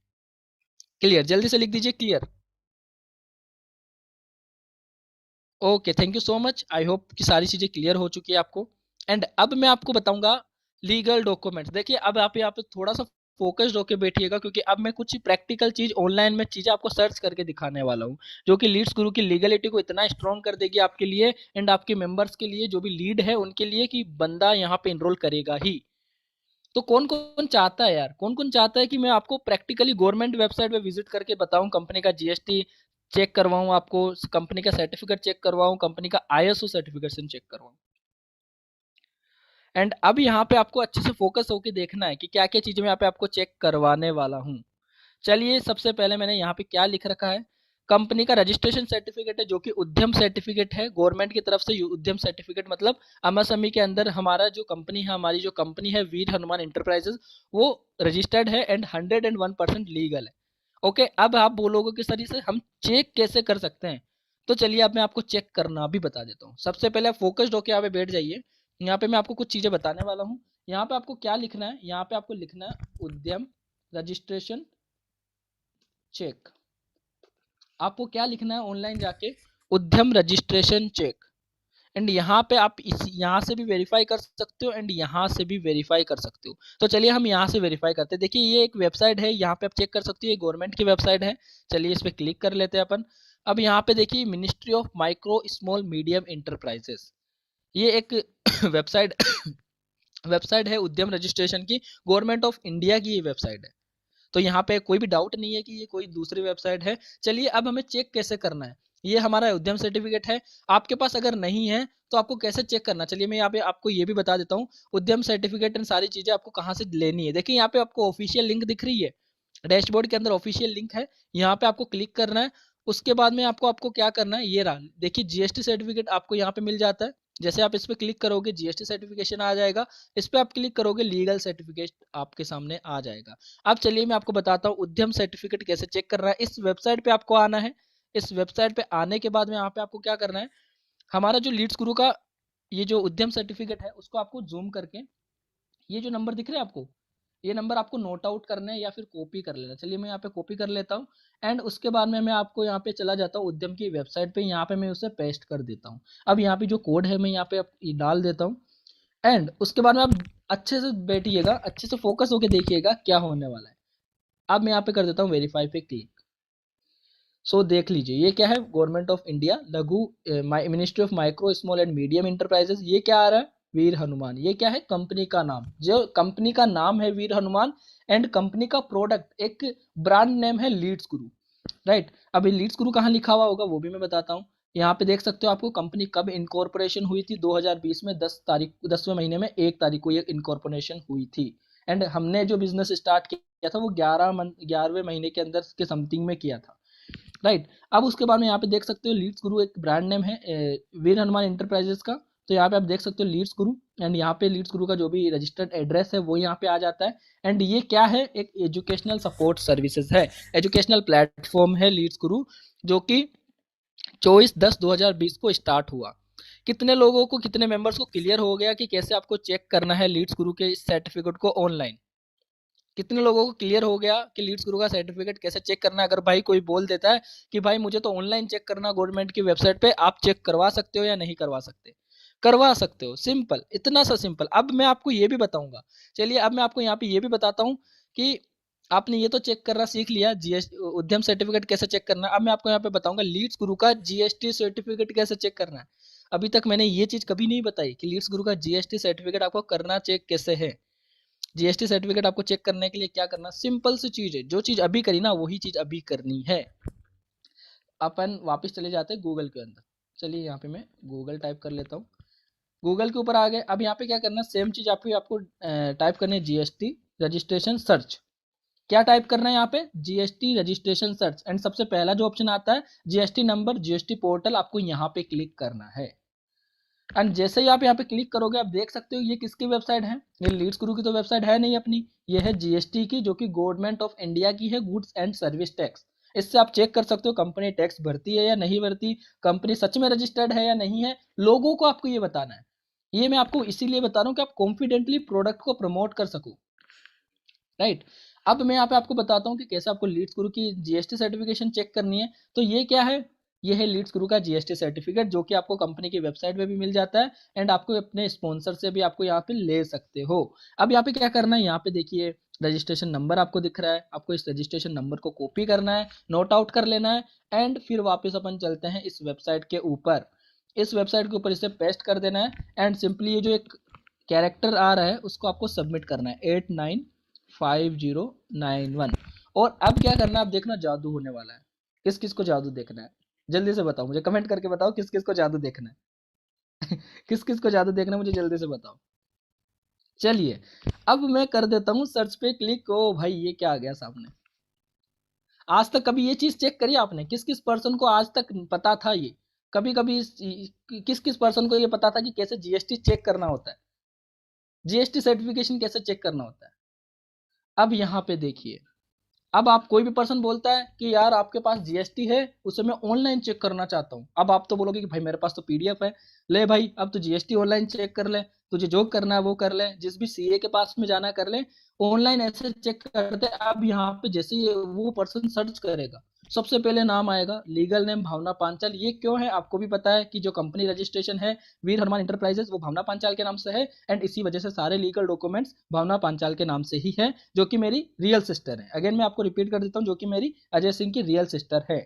क्लियर, जल्दी से लिख दीजिए clear. Okay, thank you so much. I hope कि सारी चीजें क्लियर हो चुकी है आपको। एंड अब मैं आपको बताऊंगा लीगल डॉक्यूमेंट्स। देखिए, अब आप यहाँ पे थोड़ा सा फोकस्ड होके बैठिएगा, क्योंकि अब मैं कुछ प्रैक्टिकल चीज ऑनलाइन में चीजें आपको सर्च करके दिखाने वाला हूँ, जो कि लीड्स गुरु की लीगलिटी को इतना स्ट्रॉन्ग कर देगी आपके लिए एंड आपके मेंबर्स के लिए, जो भी लीड है उनके लिए, कि बंदा यहाँ पे इनरोल करेगा ही। तो कौन कौन चाहता है यार, कौन कौन चाहता है कि मैं आपको प्रैक्टिकली गवर्नमेंट वेबसाइट पे विजिट करके बताऊं, कंपनी का जीएसटी चेक करवाऊं, आपको कंपनी का सर्टिफिकेट चेक करवाऊं, कंपनी का आईएसओ सर्टिफिकेशन चेक करवाऊं। एंड अब यहाँ पे आपको अच्छे से फोकस होकर देखना है कि क्या क्या चीजें मैं यहाँ पे आपको चेक करवाने वाला हूँ। चलिए, सबसे पहले मैंने यहाँ पे क्या लिख रखा है, कंपनी का रजिस्ट्रेशन सर्टिफिकेट है, जो कि उद्यम सर्टिफिकेट है गवर्नमेंट की तरफ से। उद्यम सर्टिफिकेट मतलब एमएसएमई के अंदर हमारा जो कंपनी है, हमारी जो कंपनी है वीर हनुमान इंटरप्राइजेस, वो रजिस्टर्ड है एंड 101% लीगल है। ओके, अब आप बोलोगे कि सर इसे हम चेक कैसे कर सकते हैं, तो चलिए अब मैं आपको चेक करना भी बता देता हूँ। सबसे पहले आप फोकस्ड होकर यहाँ पे बैठ जाइए। यहाँ पे मैं आपको कुछ चीजें बताने वाला हूँ। यहाँ पे आपको क्या लिखना है, यहाँ पे आपको लिखना है उद्यम रजिस्ट्रेशन चेक। आपको क्या लिखना है ऑनलाइन जाके, उद्यम रजिस्ट्रेशन चेक। एंड यहाँ पे आप इस यहाँ से भी वेरीफाई कर सकते हो एंड यहाँ से भी वेरीफाई कर सकते हो। तो चलिए हम यहाँ से वेरीफाई करते हैं। देखिए, ये एक वेबसाइट है, यहाँ पे आप चेक कर सकते हो, ये गवर्नमेंट की वेबसाइट है। चलिए इस पे क्लिक कर लेते हैं अपन। अब यहाँ पे देखिए ministry of micro small medium enterprises, ये एक वेबसाइट वेबसाइट है उद्यम रजिस्ट्रेशन की, गवर्नमेंट ऑफ इंडिया की ये वेबसाइट है। तो यहाँ पे कोई भी डाउट नहीं है कि ये कोई दूसरी वेबसाइट है। चलिए अब हमें चेक कैसे करना है, ये हमारा उद्यम सर्टिफिकेट है, आपके पास अगर नहीं है तो आपको कैसे चेक करना, चलिए मैं यहाँ पे आपको ये भी बता देता हूँ। उद्यम सर्टिफिकेट एंड सारी चीजें आपको कहाँ से लेनी है, देखिए यहाँ पे आपको ऑफिशियल लिंक दिख रही है, डैशबोर्ड के अंदर ऑफिशियल लिंक है, यहाँ पे आपको क्लिक करना है। उसके बाद में आपको आपको क्या करना है, ये रहा देखिए जीएसटी सर्टिफिकेट आपको यहाँ पे मिल जाता है। जैसे आप इस पे क्लिक करोगे जीएसटी सर्टिफिकेशन आ जाएगा, इस पे आप क्लिक करोगे लीगल सर्टिफिकेट आपके सामने आ जाएगा। अब चलिए मैं आपको बताता हूँ उद्यम सर्टिफिकेट कैसे चेक करना है। इस वेबसाइट पे आपको आना है, इस वेबसाइट पे आने के बाद में यहाँ पे आपको क्या करना है, हमारा जो लीड्स गुरु का ये जो उद्यम सर्टिफिकेट है उसको आपको जूम करके, ये जो नंबर दिख रहे हैं आपको, ये नंबर आपको नोट आउट करना है या फिर कॉपी कर लेना। चलिए मैं यहाँ पे कॉपी कर लेता हूँ एंड उसके बाद में मैं आपको यहाँ पे चला जाता हूँ उद्यम की वेबसाइट पे, यहाँ पे मैं उसे पेस्ट कर देता हूँ। अब यहाँ पे जो कोड है मैं यहाँ पे डाल देता हूँ एंड उसके बाद में आप अच्छे से बैठिएगा, अच्छे से फोकस होके देखिएगा क्या होने वाला है। अब मैं यहाँ पे कर देता हूँ वेरीफाई पे क्लिक। सो देख लीजिए ये क्या है, गवर्नमेंट ऑफ इंडिया लघु ministry of micro small and medium enterprises, ये क्या आ रहा है, वीर हनुमान। ये क्या है, कंपनी का नाम, जो कंपनी का नाम है वीर हनुमान एंड कंपनी का प्रोडक्ट एक ब्रांड नेम है लीड्स गुरु, राइट। अभी लीड्स गुरु कहाँ लिखा हुआ होगा वो भी मैं बताता हूँ। यहाँ पे देख सकते हो आपको कंपनी कब इनकॉर्पोरेशन हुई थी, 2020 में 10वें महीने में 1 तारीख को ये इनकॉर्पोरेशन हुई थी एंड हमने जो बिजनेस स्टार्ट किया था वो 11वें महीने के अंदर के समथिंग में किया था, राइट। अब उसके बाद में यहाँ पे देख सकते हो लीड्स गुरु एक ब्रांड नेम है वीर हनुमान इंटरप्राइजेस का। तो यहाँ पे आप देख सकते हो लीड्स गुरु एंड यहाँ पे लीड्स गुरु का जो भी रजिस्टर्ड एड्रेस है वो यहाँ पे आ जाता है। एंड ये क्या है, एक एजुकेशनल सपोर्ट सर्विसेज है, एजुकेशनल प्लेटफॉर्म है लीड्स गुरु, जो कि 24/10/2020 को स्टार्ट हुआ। कितने लोगों को, कितने मेंबर्स को क्लियर हो गया कि कैसे आपको चेक करना है लीड्स गुरु के इस सर्टिफिकेट को ऑनलाइन, कितने लोगों को क्लियर हो गया कि लीड्स गुरु का सर्टिफिकेट कैसे चेक करना है। अगर भाई कोई बोल देता है कि भाई मुझे तो ऑनलाइन चेक करना गवर्नमेंट की वेबसाइट पे, आप चेक करवा सकते हो या नहीं करवा सकते, करवा सकते हो, सिंपल, इतना सा सिंपल। अब मैं आपको ये भी बताऊंगा, चलिए अब मैं आपको यहाँ पे ये भी बताता हूँ कि आपने ये तो चेक करना सीख लिया जीएसटी उद्यम सर्टिफिकेट कैसे चेक करना है। अब मैं आपको यहाँ पे बताऊंगा लीड्स गुरु का जीएसटी सर्टिफिकेट कैसे चेक करना है। अभी तक मैंने ये चीज कभी नहीं बताई कि लीड्स गुरु का जीएसटी सर्टिफिकेट आपको करना चेक कैसे है। जीएसटी सर्टिफिकेट आपको चेक करने के लिए क्या करना, सिंपल सी चीज है, जो चीज अभी करी ना वही चीज अभी करनी है। अपन वापस चले जाते हैं गूगल के अंदर, चलिए यहाँ पे मैं गूगल टाइप कर लेता हूँ। गूगल के ऊपर आ गए। अब यहाँ पे क्या करना, सेम चीज आपको आपको टाइप करनी है जीएसटी रजिस्ट्रेशन सर्च। क्या टाइप करना है यहाँ पे, जीएसटी रजिस्ट्रेशन सर्च एंड सबसे पहला जो ऑप्शन आता है जीएसटी नंबर जीएसटी पोर्टल, आपको यहाँ पे क्लिक करना है। एंड जैसे ही आप यहाँ पे क्लिक करोगे आप देख सकते हो ये किसकी वेबसाइट है, ये लीड्स गुरु की तो वेबसाइट है नहीं अपनी, ये है जीएसटी की, जो कि गवर्नमेंट ऑफ इंडिया की है, गुड्स एंड सर्विस टैक्स। इससे आप चेक कर सकते हो कंपनी टैक्स भरती है या नहीं भरती, कंपनी सच में रजिस्टर्ड है या नहीं है, लोगों को आपको ये बताना है। ये मैं आपको इसीलिए बता रहा हूँ कि आप कॉन्फिडेंटली प्रोडक्ट को प्रमोट कर सको, राइट। अब मैं यहाँ पे आपको बताता हूँ कि कैसे आपको लीड्स गुरु की जीएसटी सर्टिफिकेशन चेक करनी है। तो ये क्या है, ये है लीड्स गुरु का जीएसटी सर्टिफिकेट, जो कि आपको कंपनी की वेबसाइट पे भी मिल जाता है एंड आपको अपने स्पॉन्सर से भी आपको यहाँ पे ले सकते हो। अब यहाँ पे क्या करना है, यहाँ पे देखिए रजिस्ट्रेशन नंबर आपको दिख रहा है, आपको इस रजिस्ट्रेशन नंबर को कॉपी करना है, नोट आउट कर लेना है एंड फिर वापस अपन चलते हैं इस वेबसाइट के ऊपर। इस वेबसाइट के ऊपर इसे पेस्ट कर देना है एंड सिंपली ये जो एक कैरेक्टर आ रहा है उसको आपको सबमिट करना है 895091। और अब क्या करना है, आप देखना जादू होने वाला है। किस किस को जादू देखना है जल्दी से बताओ मुझे, कमेंट करके बताओ किस किस को जादू देखना है किस किस को जादू देखना है मुझे जल्दी से बताओ। चलिए अब मैं कर देता हूँ सर्च पे क्लिक। ओ भाई ये क्या आ गया सामने, आज तक कभी ये चीज चेक करी आपने, किस किस पर्सन को आज तक पता था ये, कभी कभी किस किस पर्सन को ये पता था कि कैसे जीएसटी चेक करना होता है, जीएसटी सर्टिफिकेशन कैसे चेक करना होता है। अब यहाँ पे देखिए, अब आप कोई भी पर्सन बोलता है कि यार आपके पास जीएसटी है उसे मैं ऑनलाइन चेक करना चाहता हूँ, अब आप तो बोलोगे कि भाई मेरे पास तो पीडीएफ है, ले भाई अब तो जीएसटी ऑनलाइन चेक कर ले, तुझे जो करना है वो कर ले, जिस भी सीए के पास में जाना है कर ले, ऑनलाइन ऐसे चेक करते। अब यहाँ पे जैसे ही वो पर्सन सर्च करेगा सबसे पहले नाम आएगा लीगल नेम भावना पांचाल। ये क्यों है, आपको भी पता है कि जो कंपनी रजिस्ट्रेशन है वीर हनुमान इंटरप्राइजेस वो भावना पांचाल के नाम से है एंड इसी वजह से सारे लीगल डॉक्यूमेंट्स भावना पांचाल के नाम से ही है, जो कि मेरी रियल सिस्टर है। अगेन मैं आपको रिपीट कर देता हूँ, जो कि मेरी अजय सिंह की रियल सिस्टर है।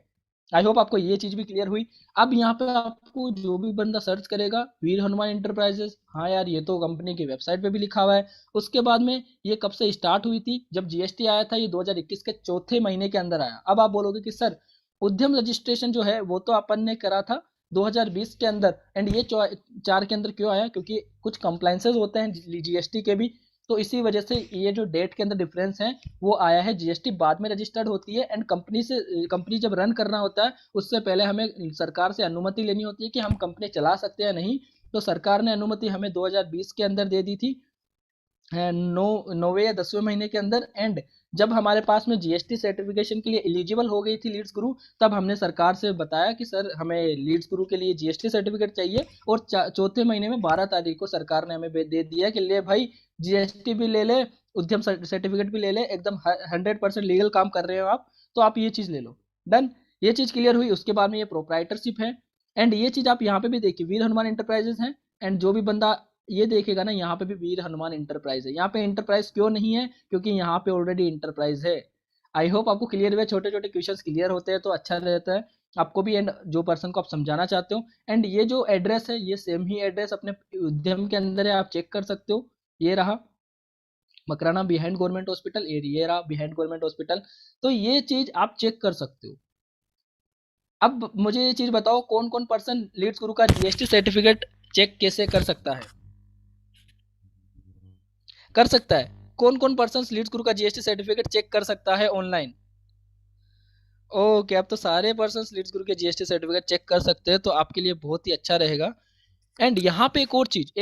आई होप आपको ये चीज भी क्लियर हुई। अब यहाँ पे आपको जो भी बंदा सर्च करेगा वीर हनुमान इंटरप्राइजेस, हाँ यार ये तो कंपनी की वेबसाइट पे भी लिखा हुआ है। उसके बाद में ये कब से स्टार्ट हुई थी, जब जीएसटी आया था, ये 2021 के चौथे महीने के अंदर आया। अब आप बोलोगे कि सर उद्यम रजिस्ट्रेशन जो है वो तो अपन ने करा था 2020 के अंदर, एंड ये 4 के अंदर क्यों आया, क्योंकि कुछ कंप्लाइंसेस होते हैं जीएसटी के भी, तो इसी वजह से ये जो डेट के अंदर डिफरेंस है वो आया है। जीएसटी बाद में रजिस्टर्ड होती है, एंड कंपनी जब रन करना होता है उससे पहले हमें सरकार से अनुमति लेनी होती है कि हम कंपनी चला सकते हैं या नहीं। तो सरकार ने अनुमति हमें 2020 के अंदर दे दी थी, नौवे या 10वें महीने के अंदर। एंड जब हमारे पास में जीएसटी सर्टिफिकेशन के लिए एलिजिबल हो गई थी लीड्स गुरु, तब हमने सरकार से बताया कि सर हमें लीड्स गुरु के लिए जीएसटी सर्टिफिकेट चाहिए, और चौथे महीने में 12 तारीख को सरकार ने हमें दे दिया कि ले भाई जीएसटी भी ले ले, उद्यम सर्टिफिकेट भी ले ले, एकदम 100% लीगल काम कर रहे हो आप, तो आप ये चीज ले लो। डन, ये चीज क्लियर हुई। उसके बाद में ये प्रोप्राइटरशिप है, एंड ये चीज आप यहाँ पे भी देखिए वीर हनुमान इंटरप्राइजेस है, एंड जो भी बंदा ये देखेगा ना यहाँ पे भी वीर हनुमान इंटरप्राइज है। यहाँ पे इंटरप्राइज क्यों नहीं है, क्योंकि यहाँ पे ऑलरेडी इंटरप्राइज है। आई होप आपको क्लियर हुआ, छोटे छोटे क्वेश्चंस क्लियर होते हैं तो अच्छा रहता है आपको भी, एंड जो पर्सन को आप समझाना चाहते हो। एंड ये जो एड्रेस है ये सेम ही एड्रेस अपने उद्यम के अंदर है, आप चेक कर सकते हो। ये रहा मकराना बिहाइंड गवर्नमेंट हॉस्पिटल, ये रहा बिहाइंड गवर्नमेंट हॉस्पिटल, तो ये चीज आप चेक कर सकते हो। अब मुझे ये चीज बताओ, कौन कौन पर्सन लीड्स गुरु का जीएसटी सर्टिफिकेट चेक कैसे कर सकता है, कर सकता है? कौन कौन पर्सन लीड्स गुरु का जीएसटी सर्टिफिकेट चेक कर सकता है ऑनलाइन? ओके, अब तो सारे पर्सन लीड्स गुरु के जीएसटी सर्टिफिकेट चेक कर सकते हैं, तो आपके लिए बहुत ही अच्छा रहेगा। एंड यहाँ पे एक और चीज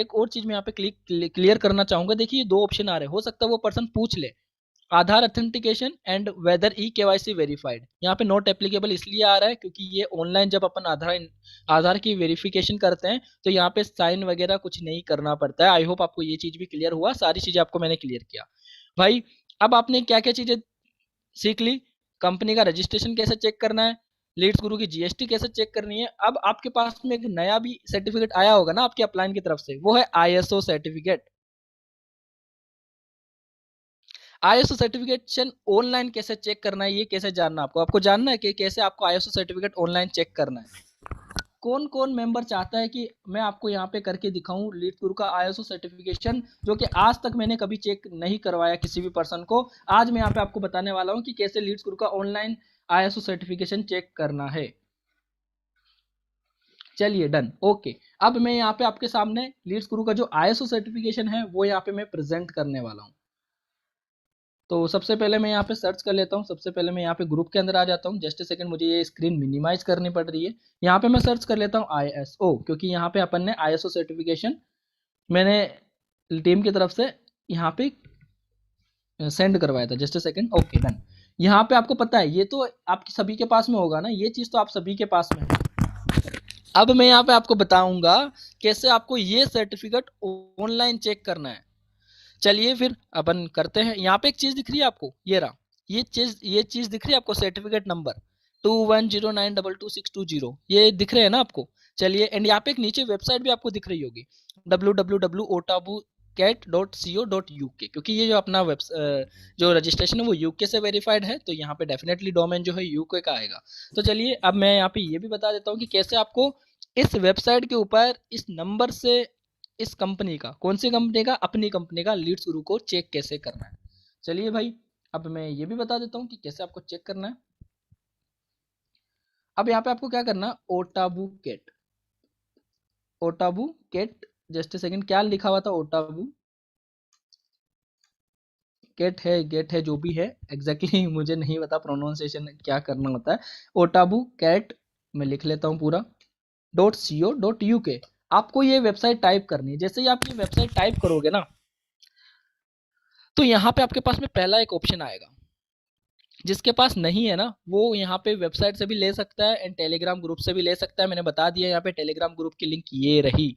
मैं यहाँ पे क्लियर करना चाहूंगा। देखिए 2 ऑप्शन आ रहे हैं, हो सकता है वो पर्सन पूछ ले, Aadhaar authentication and whether e KYC verified. यहाँ पे नॉट एप्लीकेबल इसलिए आ रहा है क्योंकि ये ऑनलाइन जब अपन आधार की वेरिफिकेशन करते हैं तो यहाँ पे साइन वगैरह कुछ नहीं करना पड़ता है। आई होप आपको ये चीज भी क्लियर हुआ, सारी चीजें आपको मैंने क्लियर किया भाई। अब आपने क्या क्या चीजें सीख ली, कंपनी का रजिस्ट्रेशन कैसे चेक करना है, लीड्स गुरु की जीएसटी कैसे चेक करनी है। अब आपके पास में एक नया भी सर्टिफिकेट आया होगा ना आपके अपलाइन की तरफ से, वो है ISO certificate. ISO certification online कैसे चेक करना है, ये कैसे जानना आपको, आपको जानना है कि कैसे आपको आईएसओ सर्टिफिकेट ऑनलाइन चेक करना है। कौन कौन मेंबर चाहता है कि मैं आपको यहाँ पे करके दिखाऊं लीड गुरु का आईएसओ सर्टिफिकेशन, जो कि आज तक मैंने कभी चेक नहीं करवाया किसी भी पर्सन को। आज मैं यहाँ पे आपको बताने वाला हूँ कि कैसे लीड्स गुरु का ऑनलाइन आईएसओ सर्टिफिकेशन चेक करना है। चलिए डन, ओके। अब मैं यहाँ पे आपके सामने लीड्स गुरु का जो आईएसओ सर्टिफिकेशन है वो यहाँ पे मैं प्रेजेंट करने वाला हूँ। तो सबसे पहले मैं यहाँ पे सर्च कर लेता हूँ, सबसे पहले मैं यहाँ पे ग्रुप के अंदर आ जाता हूँ। जस्ट ए सेकंड, मुझे ये स्क्रीन मिनिमाइज करनी पड़ रही है। यहाँ पे मैं सर्च कर लेता हूँ आईएसओ, क्योंकि यहाँ पे अपन ने आईएसओ सर्टिफिकेशन मैंने टीम की तरफ से यहाँ पे सेंड करवाया था। Just a second, okay done. यहाँ पे आपको पता है ये तो आपकी सभी के पास में होगा ना, ये चीज तो आप सभी के पास में है। अब मैं यहाँ पे आपको बताऊंगा कैसे आपको ये सर्टिफिकेट ऑनलाइन चेक करना है। चलिए फिर अपन करते हैं। यहाँ पे एक चीज दिख रही है आपको, ये रहा, ये चीज दिख रही है आपको, सर्टिफिकेट नंबर 2109222620, ये दिख रहे हैं ना आपको। चलिए, एंड यहाँ पे एक नीचे वेबसाइट भी आपको दिख रही होगी www.otabucat.co.uk, क्योंकि ये जो अपना जो रजिस्ट्रेशन है वो यूके से वेरीफाइड है, तो यहाँ पे डेफिनेटली डोमेन जो है यूके का आएगा। तो चलिए अब मैं यहाँ पे ये भी बता देता हूँ कि कैसे आपको इस वेबसाइट के ऊपर इस नंबर से इस कंपनी का, कौन सी कंपनी का, अपनी कंपनी का लीड्स गुरु को चेक कैसे करना है। चलिए भाई, अब मैं ये भी बता देता हूँ कि कैसे आपको चेक करना है। अब यहाँ पे आपको क्या करना है, ओटाबू केट, जस्ट सेकंड, क्या लिखा हुआ था, ओटाबू केट है, गेट है, जो भी है एग्जैक्टली मुझे नहीं पता प्रोनाउंसिएशन क्या करना होता है। ओटाबू कैट मैं लिख लेता हूँ पूरा .co.uk। आपको ये वेबसाइट टाइप करनी है। जैसे ही आप ये वेबसाइट टाइप करोगे ना, तो यहाँ पे आपके पास में पहला एक ऑप्शन आएगा। जिसके पास नहीं है ना वो यहाँ पे वेबसाइट से भी ले सकता है एंड टेलीग्राम ग्रुप से भी ले सकता है। मैंने बता दिया यहाँ पे टेलीग्राम ग्रुप की लिंक ये रही,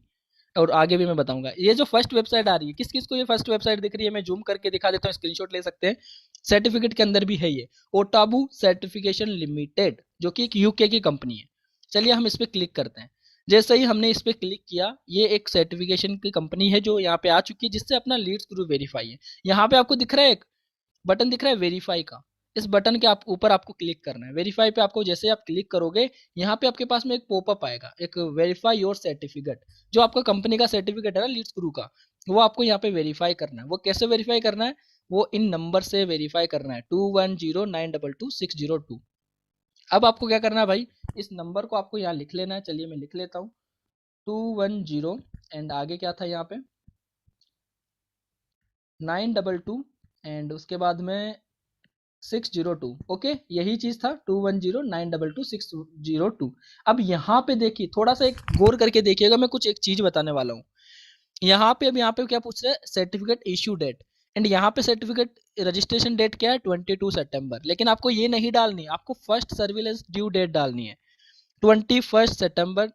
और आगे भी मैं बताऊंगा। ये जो फर्स्ट वेबसाइट आ रही है, किस किस को ये फर्स्ट वेबसाइट दिख रही है, मैं जूम करके दिखा देता हूँ, स्क्रीनशॉट ले सकते हैं। सर्टिफिकेट के अंदर भी है ये ओटाबू सर्टिफिकेशन लिमिटेड, जो कि एक यूके की कंपनी है। चलिए हम इस पर क्लिक करते हैं। जैसे ही हमने इस पर क्लिक किया, ये एक सर्टिफिकेशन की कंपनी है जो यहाँ पे आ चुकी है, जिससे अपना लीड्स गुरु वेरीफाई है। यहाँ पे आपको दिख रहा है एक बटन दिख रहा है वेरीफाई का, इस बटन के आप ऊपर आपको क्लिक करना है। वेरीफाई पे आपको जैसे आप क्लिक करोगे, यहाँ पे आपके पास में एक पॉपअप आएगा, एक वेरीफाई योर सर्टिफिकेट, जो आपका कंपनी का सर्टिफिकेट है ना लीड्स गुरु का, वो आपको यहाँ पे वेरीफाई करना है। वो कैसे वेरीफाई करना है? वो इन नंबर से वेरीफाई करना है, 2109222602। अब आपको क्या करना है भाई, इस नंबर को आपको यहाँ लिख लेना है। चलिए मैं लिख लेता हूँ, 210 एंड आगे क्या था यहाँ पे 922 एंड उसके बाद में 602। ओके, यही चीज था, 2109222602। अब यहाँ पे देखिए, थोड़ा सा एक गौर करके देखिएगा, मैं कुछ एक चीज बताने वाला हूँ। यहाँ पे अब यहाँ पे क्या पूछ रहे हैं, सर्टिफिकेट इश्यू डेट, एंड यहाँ पे सर्टिफिकेट रजिस्ट्रेशन डेट क्या है, 22 सितंबर। लेकिन आपको ये नहीं डालनी, आपको फर्स्ट सर्विलेंस ड्यू डेट डालनी है, 21 सितंबर,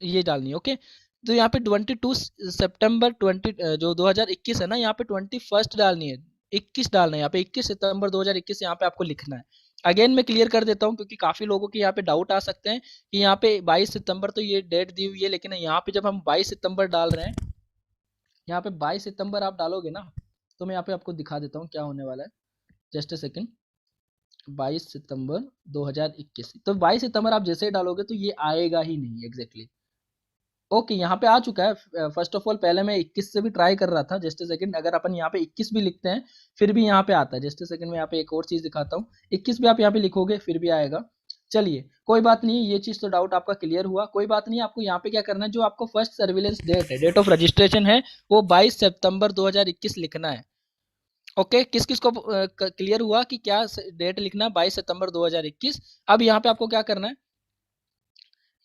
ये डालनी है। ओके, तो यहाँ पे 22 सितंबर 20 जो 2021 है ना, यहाँ पे 21 डालनी है, 21 डालना है यहाँ पे, 21 सितंबर 2021 यहाँ पे आपको लिखना है। अगेन मैं क्लियर कर देता हूँ, क्योंकि काफी लोगों के यहाँ पे डाउट आ सकते हैं कि यहाँ पे 22 सितंबर तो ये डेट दी हुई है, लेकिन यहाँ पे जब हम 22 सितंबर डाल रहे हैं, यहाँ पे 22 सितंबर आप डालोगे ना, तो मैं यहाँ पे आपको दिखा देता हूँ क्या होने वाला है। जस्ट ए सेकेंड, 22 सितंबर 2021, तो 22 सितंबर आप जैसे ही डालोगे तो ये आएगा ही नहीं एग्जैक्टली। ओके, यहाँ पे आ चुका है। फर्स्ट ऑफ ऑल पहले मैं 21 से भी ट्राई कर रहा था, जस्ट सेकंड, अगर अपन यहाँ पे 21 भी लिखते हैं फिर भी यहाँ पे आता है। जस्ट सेकंड में यहाँ पे एक और चीज दिखाता हूँ, 21 भी आप यहाँ पे लिखोगे फिर भी आएगा। चलिए कोई बात नहीं, ये चीज तो डाउट आपका क्लियर हुआ, कोई बात नहीं। आपको यहाँ पे क्या करना है, जो आपको फर्स्ट सर्विलेंस डेट है, डेट ऑफ रजिस्ट्रेशन है, वो 22 सितंबर 2021 लिखना है। ओके, किस किस को क्लियर हुआ कि क्या डेट लिखना है, 22 सितंबर 2021। अब यहाँ पे आपको क्या करना है,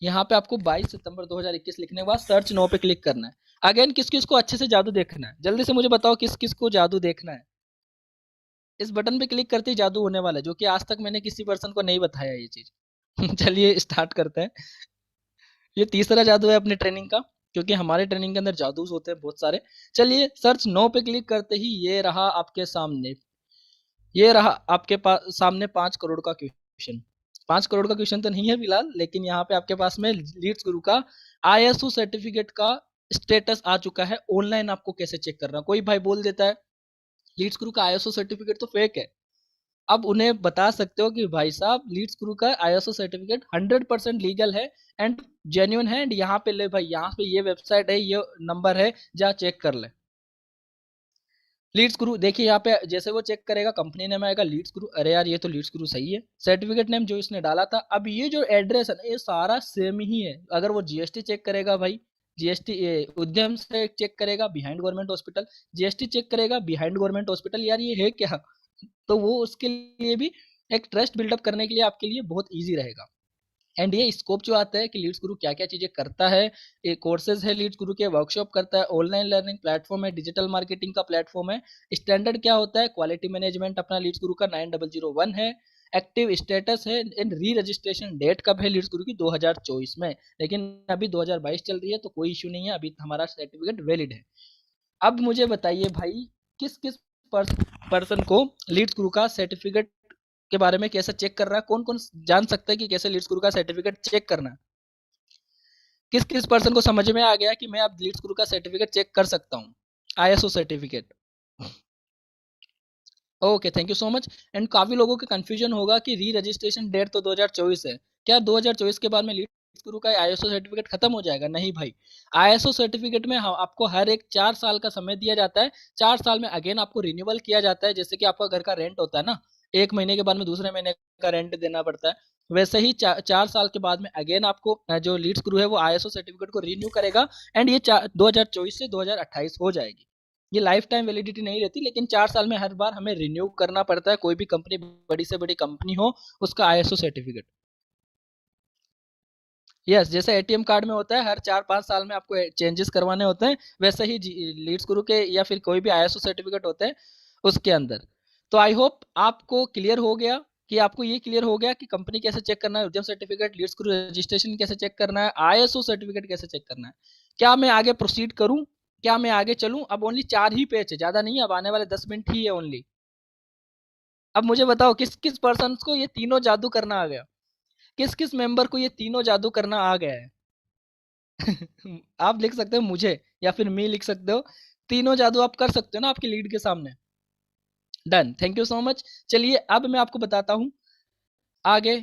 यहाँ पे आपको 22 सितंबर 2021 लिखने के बाद सर्च नो पे क्लिक करना है। अगेन किस किस को अच्छे से जादू देखना है, जल्दी से मुझे बताओ किस किस को जादू देखना है। इस बटन पे क्लिक करते ही जादू होने वाला है, जो कि आज तक मैंने किसी पर्सन को नहीं बताया ये चीज। चलिए स्टार्ट करते हैं। ये तीसरा जादू है अपनी ट्रेनिंग का, क्योंकि हमारे ट्रेनिंग के अंदर जादू होते हैं बहुत सारे। चलिए सर्च नो पे क्लिक करते ही ये रहा आपके सामने, ये रहा आपके पास सामने 5 करोड़ का क्वेश्चन। 5 करोड़ का क्वेश्चन तो नहीं है फिलहाल, लेकिन यहाँ पे आपके पास में लीड्स गुरु का आईएसओ सर्टिफिकेट का स्टेटस आ चुका है। ऑनलाइन आपको कैसे चेक करना, कोई भाई बोल देता है लीड्स गुरु का आईएसओ सर्टिफिकेट तो फेक है। अब उन्हें बता सकते हो कि भाई साहब लीड्स गुरु का आईएसओ सर्टिफिकेट 100% लीगल है एंड जेन्युइन है, एंड यहाँ पे ले भाई, यहाँ पे ये वेबसाइट है, ये नंबर है, जा चेक कर ले। लीड्स गुरु देखिए, यहाँ पे जैसे वो चेक करेगा कंपनी नेम आएगा लीड्स गुरु, अरे यार ये तो लीड्स गुरु सही है। सर्टिफिकेट नेम जो इसने डाला था, अब ये जो एड्रेस है ना, ये सारा सेम ही है। अगर वो जीएसटी चेक करेगा भाई, जीएसटी उद्यम से चेक करेगा behind government hospital, GST check करेगा बिहाइंड गवर्नमेंट हॉस्पिटल, यार ये है क्या? तो वो उसके लिए भी एक ट्रस्ट बिल्डअप करने के लिए आपके लिए बहुत ईजी रहेगा। एंड ये स्कोप जो आता है कि लीड्स गुरु क्या क्या चीजें करता है, ये कोर्सेज है लीड्स गुरु के, वर्कशॉप करता है, ऑनलाइन लर्निंग प्लेटफॉर्म है, डिजिटल मार्केटिंग का प्लेटफॉर्म है। स्टैंडर्ड क्या होता है, क्वालिटी मैनेजमेंट अपना लीड्स गुरु का 9001 है। एक्टिव स्टेटस है, इन री रजिस्ट्रेशन डेट कब है लीड्स गुरु की, 2024 में, लेकिन अभी 2022 चल रही है तो कोई इश्यू नहीं है, अभी हमारा सर्टिफिकेट वैलिड है। अब मुझे बताइए भाई, किस किस पर्सन को लीड्स गुरु का सर्टिफिकेट के बारे में कैसे चेक कर रहा है, कौन कौन जान सकता है कि कैसे लीड्स गुरु का सर्टिफिकेट चेक करना है। किस किस पर्सन को समझ में आ गया कि मैं अब लीड्स गुरु का सर्टिफिकेट चेक कर सकता हूँ, ISO certificate. Okay, thank you so much. And काफी लोगों के कंफ्यूजन होगा कि री रजिस्ट्रेशन डेट तो 2024 है, क्या 2024 के बाद में लीड्स गुरु का आईएसओ सर्टिफिकेट खत्म हो जाएगा? नहीं भाई, आईएसओ सर्टिफिकेट में आपको हर एक 4 साल का समय दिया जाता है। 4 साल में अगेन आपको रिन्यूअल किया जाता है, जैसे कि आपका घर का रेंट होता है ना, 1 महीने के बाद में दूसरे महीने का रेंट देना पड़ता है, वैसे ही 4 साल के बाद में अगेन आपको जो लीड्स गुरु है वो आईएसओ सर्टिफिकेट को रिन्यू करेगा, एंड ये 2024 से 2028 हो जाएगी। ये लाइफ टाइम वैलिडिटी नहीं रहती, लेकिन 4 साल में हर बार हमें रिन्यू करना पड़ता है, कोई भी कंपनी, बड़ी से बड़ी कंपनी हो, उसका आईएसओ सर्टिफिकेट। यस, जैसे एटीएम कार्ड में होता है हर 4-5 साल में आपको चेंजेस करवाने होते हैं, वैसे ही लीड्स गुरु के या फिर कोई भी आईएसओ सर्टिफिकेट होते हैं उसके अंदर। तो आई होप आपको क्लियर हो गया, कि आपको ये क्लियर हो गया कि कंपनी कैसे चेक करना है, उद्यम सर्टिफिकेट, लीड्स गुरु रजिस्ट्रेशन कैसे चेक करना है, आईएसओ सर्टिफिकेट कैसे चेक करना है। क्या मैं आगे प्रोसीड करूं, क्या मैं आगे चलूं? अब ओनली 4 ही पेज है, ज्यादा नहीं है, अब आने वाले 10 मिनट ही है ओनली। अब मुझे बताओ किस किस पर्सन को ये तीनों जादू करना आ गया, किस किस मेंबर को ये तीनों जादू करना आ गया है? आप लिख सकते हो मुझे, या फिर मी लिख सकते हो, तीनों जादू आप कर सकते हो ना आपकी लीड के सामने। Done, thank you so much. चलिए अब मैं आपको बताता हूँ आगे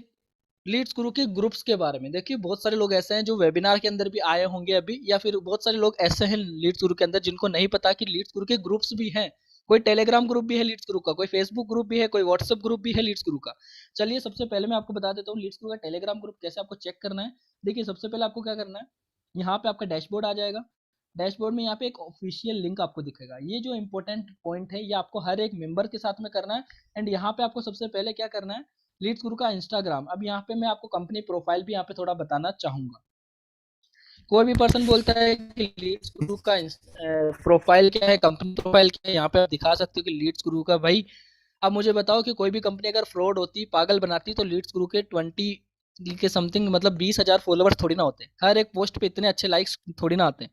लीड्स गुरु के ग्रुप्स के बारे में। देखिए बहुत सारे लोग ऐसे हैं जो वेबिनार के अंदर भी आए होंगे अभी, या फिर बहुत सारे लोग ऐसे हैं लीड्स गुरु के अंदर जिनको नहीं पता कि लीड्स गुरु के ग्रुप्स भी हैं। कोई टेलीग्राम ग्रुप भी है लीड्स गुरु का, कोई फेसबुक ग्रुप भी है, कोई व्हाट्सएप ग्रुप भी है लीड्स गुरु का। चलिए सबसे पहले मैं आपको बता देता हूँ लीड्स गुरु का टेलीग्राम ग्रुप कैसे आपको चेक करना है। देखिए सबसे पहले आपको क्या करना है, यहाँ पे आपका डैशबोर्ड आ जाएगा। डैशबोर्ड में यहाँ पे एक ऑफिशियल लिंक आपको दिखेगा। ये जो इंपॉर्टेंट पॉइंट है ये आपको हर एक मेंबर के साथ में करना है। एंड यहाँ पे आपको सबसे पहले क्या करना है, लीड्स गुरु का इंस्टाग्राम। अब यहाँ पे मैं आपको कंपनी प्रोफाइल भी यहाँ पे थोड़ा बताना चाहूंगा। कोई भी पर्सन बोलता है कि लीड्स गुरु का प्रोफाइल क्या है, कंपनी प्रोफाइल क्या है, यहाँ पे आप दिखा सकते हो कि लीड्स गुरु का। भाई अब मुझे बताओ कि कोई भी कंपनी अगर फ्रॉड होती, पागल बनाती, तो लीड्स गुरु के 20 के समथिंग मतलब 20,000 फॉलोवर्स थोड़ी ना होते, हर एक पोस्ट पे इतने अच्छे लाइक्स थोड़ी ना आते,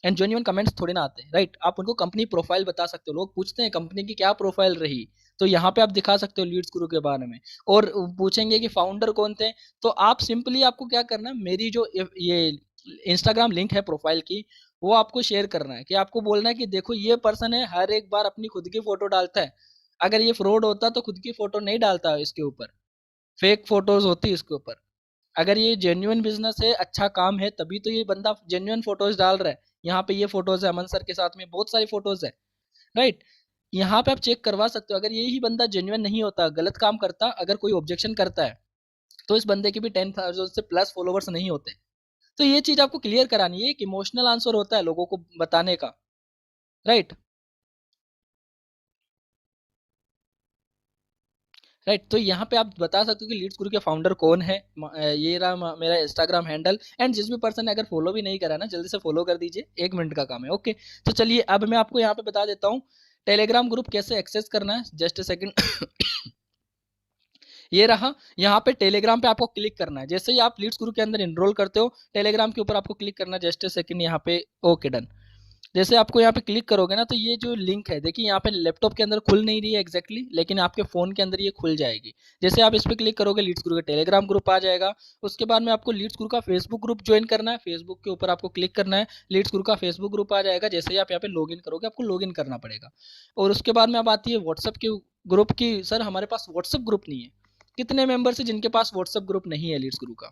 एंड जेन्युइन कमेंट्स थोड़ी ना आते, राइट। आप उनको कंपनी प्रोफाइल बता सकते हो। लोग पूछते हैं कंपनी की क्या प्रोफाइल रही, तो यहाँ पे आप दिखा सकते हो लीड्स गुरु के बारे में। और पूछेंगे कि फाउंडर कौन थे, तो आप सिंपली आपको क्या करना है, मेरी जो ये इंस्टाग्राम लिंक है प्रोफाइल की, वो आपको शेयर करना है। कि आपको बोलना है कि देखो ये पर्सन है, हर एक बार अपनी खुद की फोटो डालता है। अगर ये फ्रॉड होता तो खुद की फोटो नहीं डालता है इसके ऊपर, फेक फोटोज होती है इसके ऊपर। अगर ये जेन्युइन बिजनेस है, अच्छा काम है, तभी तो ये बंदा जेन्युइन फोटोज डाल रहा है। यहाँ पे ये फोटोज है अमन सर के साथ में, बहुत सारी फोटोज है, राइट। यहाँ पे आप चेक करवा सकते हो। अगर यही बंदा जेन्युइन नहीं होता, गलत काम करता, अगर कोई ऑब्जेक्शन करता है, तो इस बंदे के भी 10,000 से प्लस फॉलोवर्स नहीं होते। तो ये चीज आपको क्लियर करानी है। एक इमोशनल आंसर होता है लोगों को बताने का, राइट। राइट, तो यहाँ पे आप बता सकते हो कि लीड्स गुरु के फाउंडर कौन है। ये रहा मेरा इंस्टाग्राम हैंडल। एंड जिस भी पर्सन ने अगर फॉलो भी नहीं करा ना, जल्दी से फॉलो कर दीजिए, 1 मिनट का काम है, ओके। तो चलिए अब मैं आपको यहाँ पे बता देता हूँ टेलीग्राम ग्रुप कैसे एक्सेस करना है। Just a second. ये रहा। यहाँ पे टेलीग्राम पे आपको क्लिक करना है। जैसे ही आप लीड्स ग्रुप के अंदर एनरोल करते हो, टेलीग्राम के ऊपर आपको क्लिक करना है। जस्ट ए सेकंड यहाँ पे, ओके डन। जैसे आपको यहाँ पे क्लिक करोगे ना, तो ये जो लिंक है, देखिए यहाँ पे लैपटॉप के अंदर खुल नहीं रही है एग्जैक्टली, लेकिन आपके फोन के अंदर ये खुल जाएगी। जैसे आप इस पे क्लिक करोगे, लीड्स गुरु का टेलीग्राम ग्रुप आ जाएगा। उसके बाद में आपको लीड्स गुरु का फेसबुक ग्रुप ज्वाइन करना है। फेसबुक के ऊपर आपको क्लिक करना है, लीड्स गुरु का फेसबुक ग्रुप आ जाएगा। जैसे ही आप यहाँ पे लॉग इन करोगे, आपको लॉग इन करना पड़ेगा। और उसके बाद में अब आती है व्हाट्सएप के ग्रुप की। सर हमारे पास व्हाट्सएप ग्रुप नहीं है। कितने मेंबर्स है जिनके पास व्हाट्सएप ग्रुप नहीं है लीड्स गुरु का?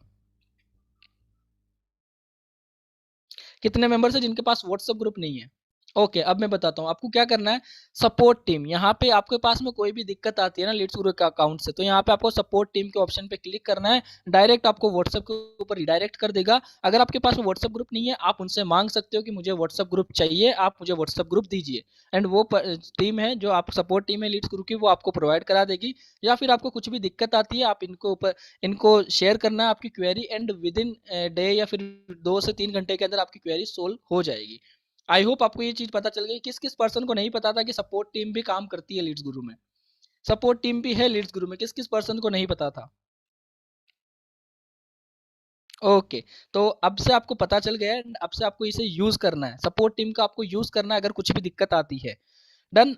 कितने मेंबर्स है जिनके पास व्हाट्सएप ग्रुप नहीं है? ओके, अब मैं बताता हूँ आपको क्या करना है। सपोर्ट टीम, यहाँ पे आपके पास में कोई भी दिक्कत आती है ना लीड्स गुरु के अकाउंट से, तो यहाँ पे आपको सपोर्ट टीम के ऑप्शन पे क्लिक करना है। डायरेक्ट आपको व्हाट्सएप के ऊपर रिडायरेक्ट कर देगा। अगर आपके पास में व्हाट्सएप ग्रुप नहीं है, आप उनसे मांग सकते हो कि मुझे व्हाट्सएप ग्रुप चाहिए, आप मुझे व्हाट्सएप ग्रुप दीजिए। एंड वो टीम है जो आप सपोर्ट टीम है लीड्स गुरु की, वो आपको प्रोवाइड करा देगी। या फिर आपको कुछ भी दिक्कत आती है, आप इनको ऊपर इनको शेयर करना है आपकी query, and with in day या फिर 2 से 3 घंटे के अंदर आपकी क्वेरी सोल्व हो जाएगी। आई होप आपको ये चीज पता चल गई। किस किस पर्सन को नहीं पता था कि सपोर्ट टीम भी काम करती है लीड्स गुरु में? सपोर्ट टीम भी है लीड्स गुरु में, किस किस पर्सन को नहीं पता था? ओके, तो अब से आपको पता चल गया है। अब से आपको इसे यूज करना है, सपोर्ट टीम का आपको यूज करना है अगर कुछ भी दिक्कत आती है। डन।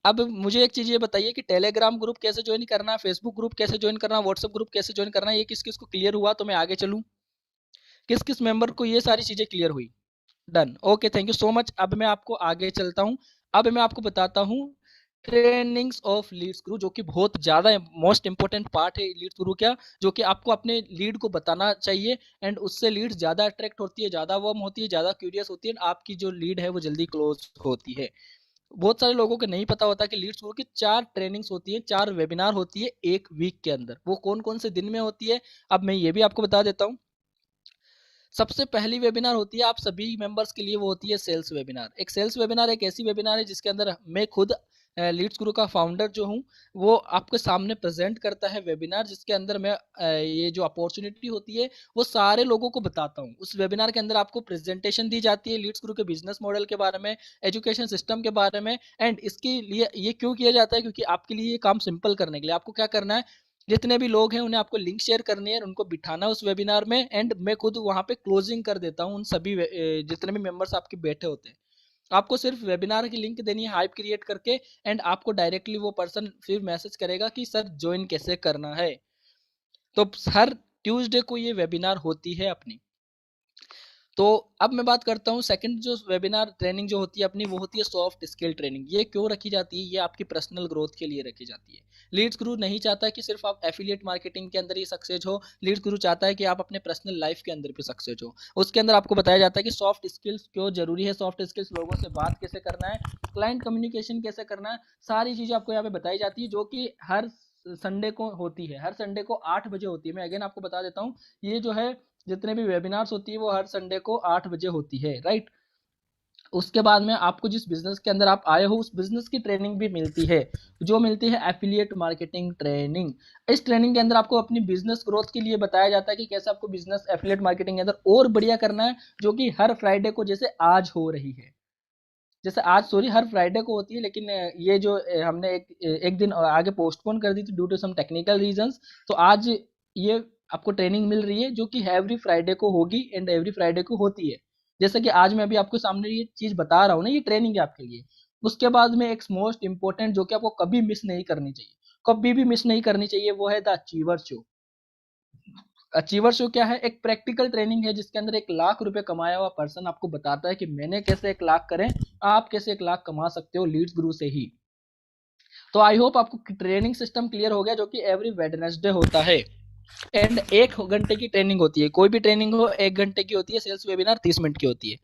अब मुझे एक चीज ये बताइए कि टेलीग्राम ग्रुप कैसे ज्वाइन करना है, फेसबुक ग्रुप कैसे ज्वाइन करना है, व्हाट्सएप ग्रुप कैसे ज्वाइन करना है, ये किस किस को क्लियर हुआ? तो मैं आगे चलूं, किस किस मेंबर को ये सारी चीजें क्लियर हुई? Done, okay, thank you so much. अब मैं आपको आगे चलता हूँ। अब मैं आपको बताता हूँ ट्रेनिंग्स ऑफ लीड्स गुरु, जो कि बहुत ज्यादा मोस्ट इंपॉर्टेंट पार्ट है लीड्स गुरु का, जो कि आपको अपने लीड को बताना चाहिए। एंड उससे लीड ज्यादा अट्रैक्ट होती है, ज्यादा वार्म होती है, ज्यादा क्यूरियस होती है, आपकी जो लीड है वो जल्दी क्लोज होती है। बहुत सारे लोगों को नहीं पता होता कि लीड्स गुरु की 4 ट्रेनिंग्स होती है, 4 वेबिनार होती है एक वीक के अंदर। वो कौन कौन से दिन में होती है, अब मैं ये भी आपको बता देता हूँ। सबसे पहली वेबिनार होती है आप सभी मेंबर्स के लिए, वो होती है सेल्स वेबिनार। एक सेल्स वेबिनार एक ऐसी वेबिनार है जिसके अंदर मैं खुद लीड्स गुरु का फाउंडर जो हूँ, वो आपके सामने प्रेजेंट करता है वेबिनार, जिसके अंदर मैं ये जो अपॉर्चुनिटी होती है वो सारे लोगों को बताता हूँ। उस वेबिनार के अंदर आपको प्रेजेंटेशन दी जाती है लीड्स गुरु के बिजनेस मॉडल के बारे में, एजुकेशन सिस्टम के बारे में। एंड इसके लिए ये क्यों किया जाता है, क्योंकि आपके लिए ये काम सिंपल करने के लिए आपको क्या करना है, जितने भी लोग हैं उन्हें आपको लिंक शेयर करनी है, उनको बिठाना उस वेबिनार में। एंड मैं खुद वहां पे क्लोजिंग कर देता हूँ उन सभी जितने भी मेंबर्स आपके बैठे होते हैं। आपको सिर्फ वेबिनार की लिंक देनी है हाइप क्रिएट करके, एंड आपको डायरेक्टली वो पर्सन फिर मैसेज करेगा कि सर ज्वाइन कैसे करना है। तो हर ट्यूसडे को ये वेबिनार होती है अपनी। तो अब मैं बात करता हूँ सेकंड जो वेबिनार ट्रेनिंग जो होती है अपनी, वो होती है सॉफ्ट स्किल ट्रेनिंग। ये क्यों रखी जाती है? ये आपकी पर्सनल ग्रोथ के लिए रखी जाती है। लीड्स गुरु नहीं चाहता कि सिर्फ आप एफिलिएट मार्केटिंग के अंदर ही सक्सेस हो। लीड्स गुरु चाहता है कि आप अपने पर्सनल लाइफ के अंदर भी सक्सेस हो। उसके अंदर आपको बताया जाता है कि सॉफ्ट स्किल्स क्यों जरूरी है, सॉफ्ट स्किल्स लोगों से बात कैसे करना है, क्लाइंट कम्युनिकेशन कैसे करना है, सारी चीजें आपको यहाँ पे बताई जाती है, जो कि हर संडे को होती है। हर संडे को 8 बजे होती है। मैं अगेन आपको बता देता हूँ, ये जो है जितने भी वेबिनार्स होती है वो हर संडे को 8 बजे होती है, राइट। उसके बाद में आपको जिस बिजनेस के अंदर आप आए हो उस बिजनेस की ट्रेनिंग भी मिलती है, जो मिलती है एफिलिएट मार्केटिंग ट्रेनिंग। इस ट्रेनिंग के अंदर आपको अपनी बिजनेस ग्रोथ के लिए बताया जाता है कि कैसे आपको बिजनेस एफिलिएट मार्केटिंग के अंदर और बढ़िया करना है, जो कि हर फ्राइडे को जैसे आज हो रही है, जैसे आज सॉरी हर फ्राइडे को होती है, लेकिन ये जो हमने एक दिन आगे पोस्टपोन कर दी थी due to some technical reasons. तो आज ये आपको ट्रेनिंग मिल रही है, जो कि एवरी फ्राइडे को होगी एंड एवरी फ्राइडे को होती है। जैसे कि आज मैं अभी आपको सामने ये चीज बता रहा हूँ ना, ये ट्रेनिंग है आपके लिए। उसके बाद में एक मोस्ट इंपॉर्टेंट जो कि आपको कभी मिस नहीं करनी चाहिए, कभी भी मिस नहीं करनी चाहिए, वो है the achiever show. Achiever show क्या है? एक प्रैक्टिकल ट्रेनिंग है जिसके अंदर 1 लाख रुपए कमाया हुआ पर्सन आपको बताता है कि मैंने कैसे 1 लाख करें, आप कैसे 1 लाख कमा सकते हो लीड्स गुरु से ही। तो आई होप आपको ट्रेनिंग सिस्टम क्लियर हो गया, जो कि एवरी वेडनेसडे होता है एंड 1 घंटे की ट्रेनिंग होती है। कोई भी ट्रेनिंग हो 1 घंटे की होती है, सेल्स वेबिनार 30 मिनट की होती है।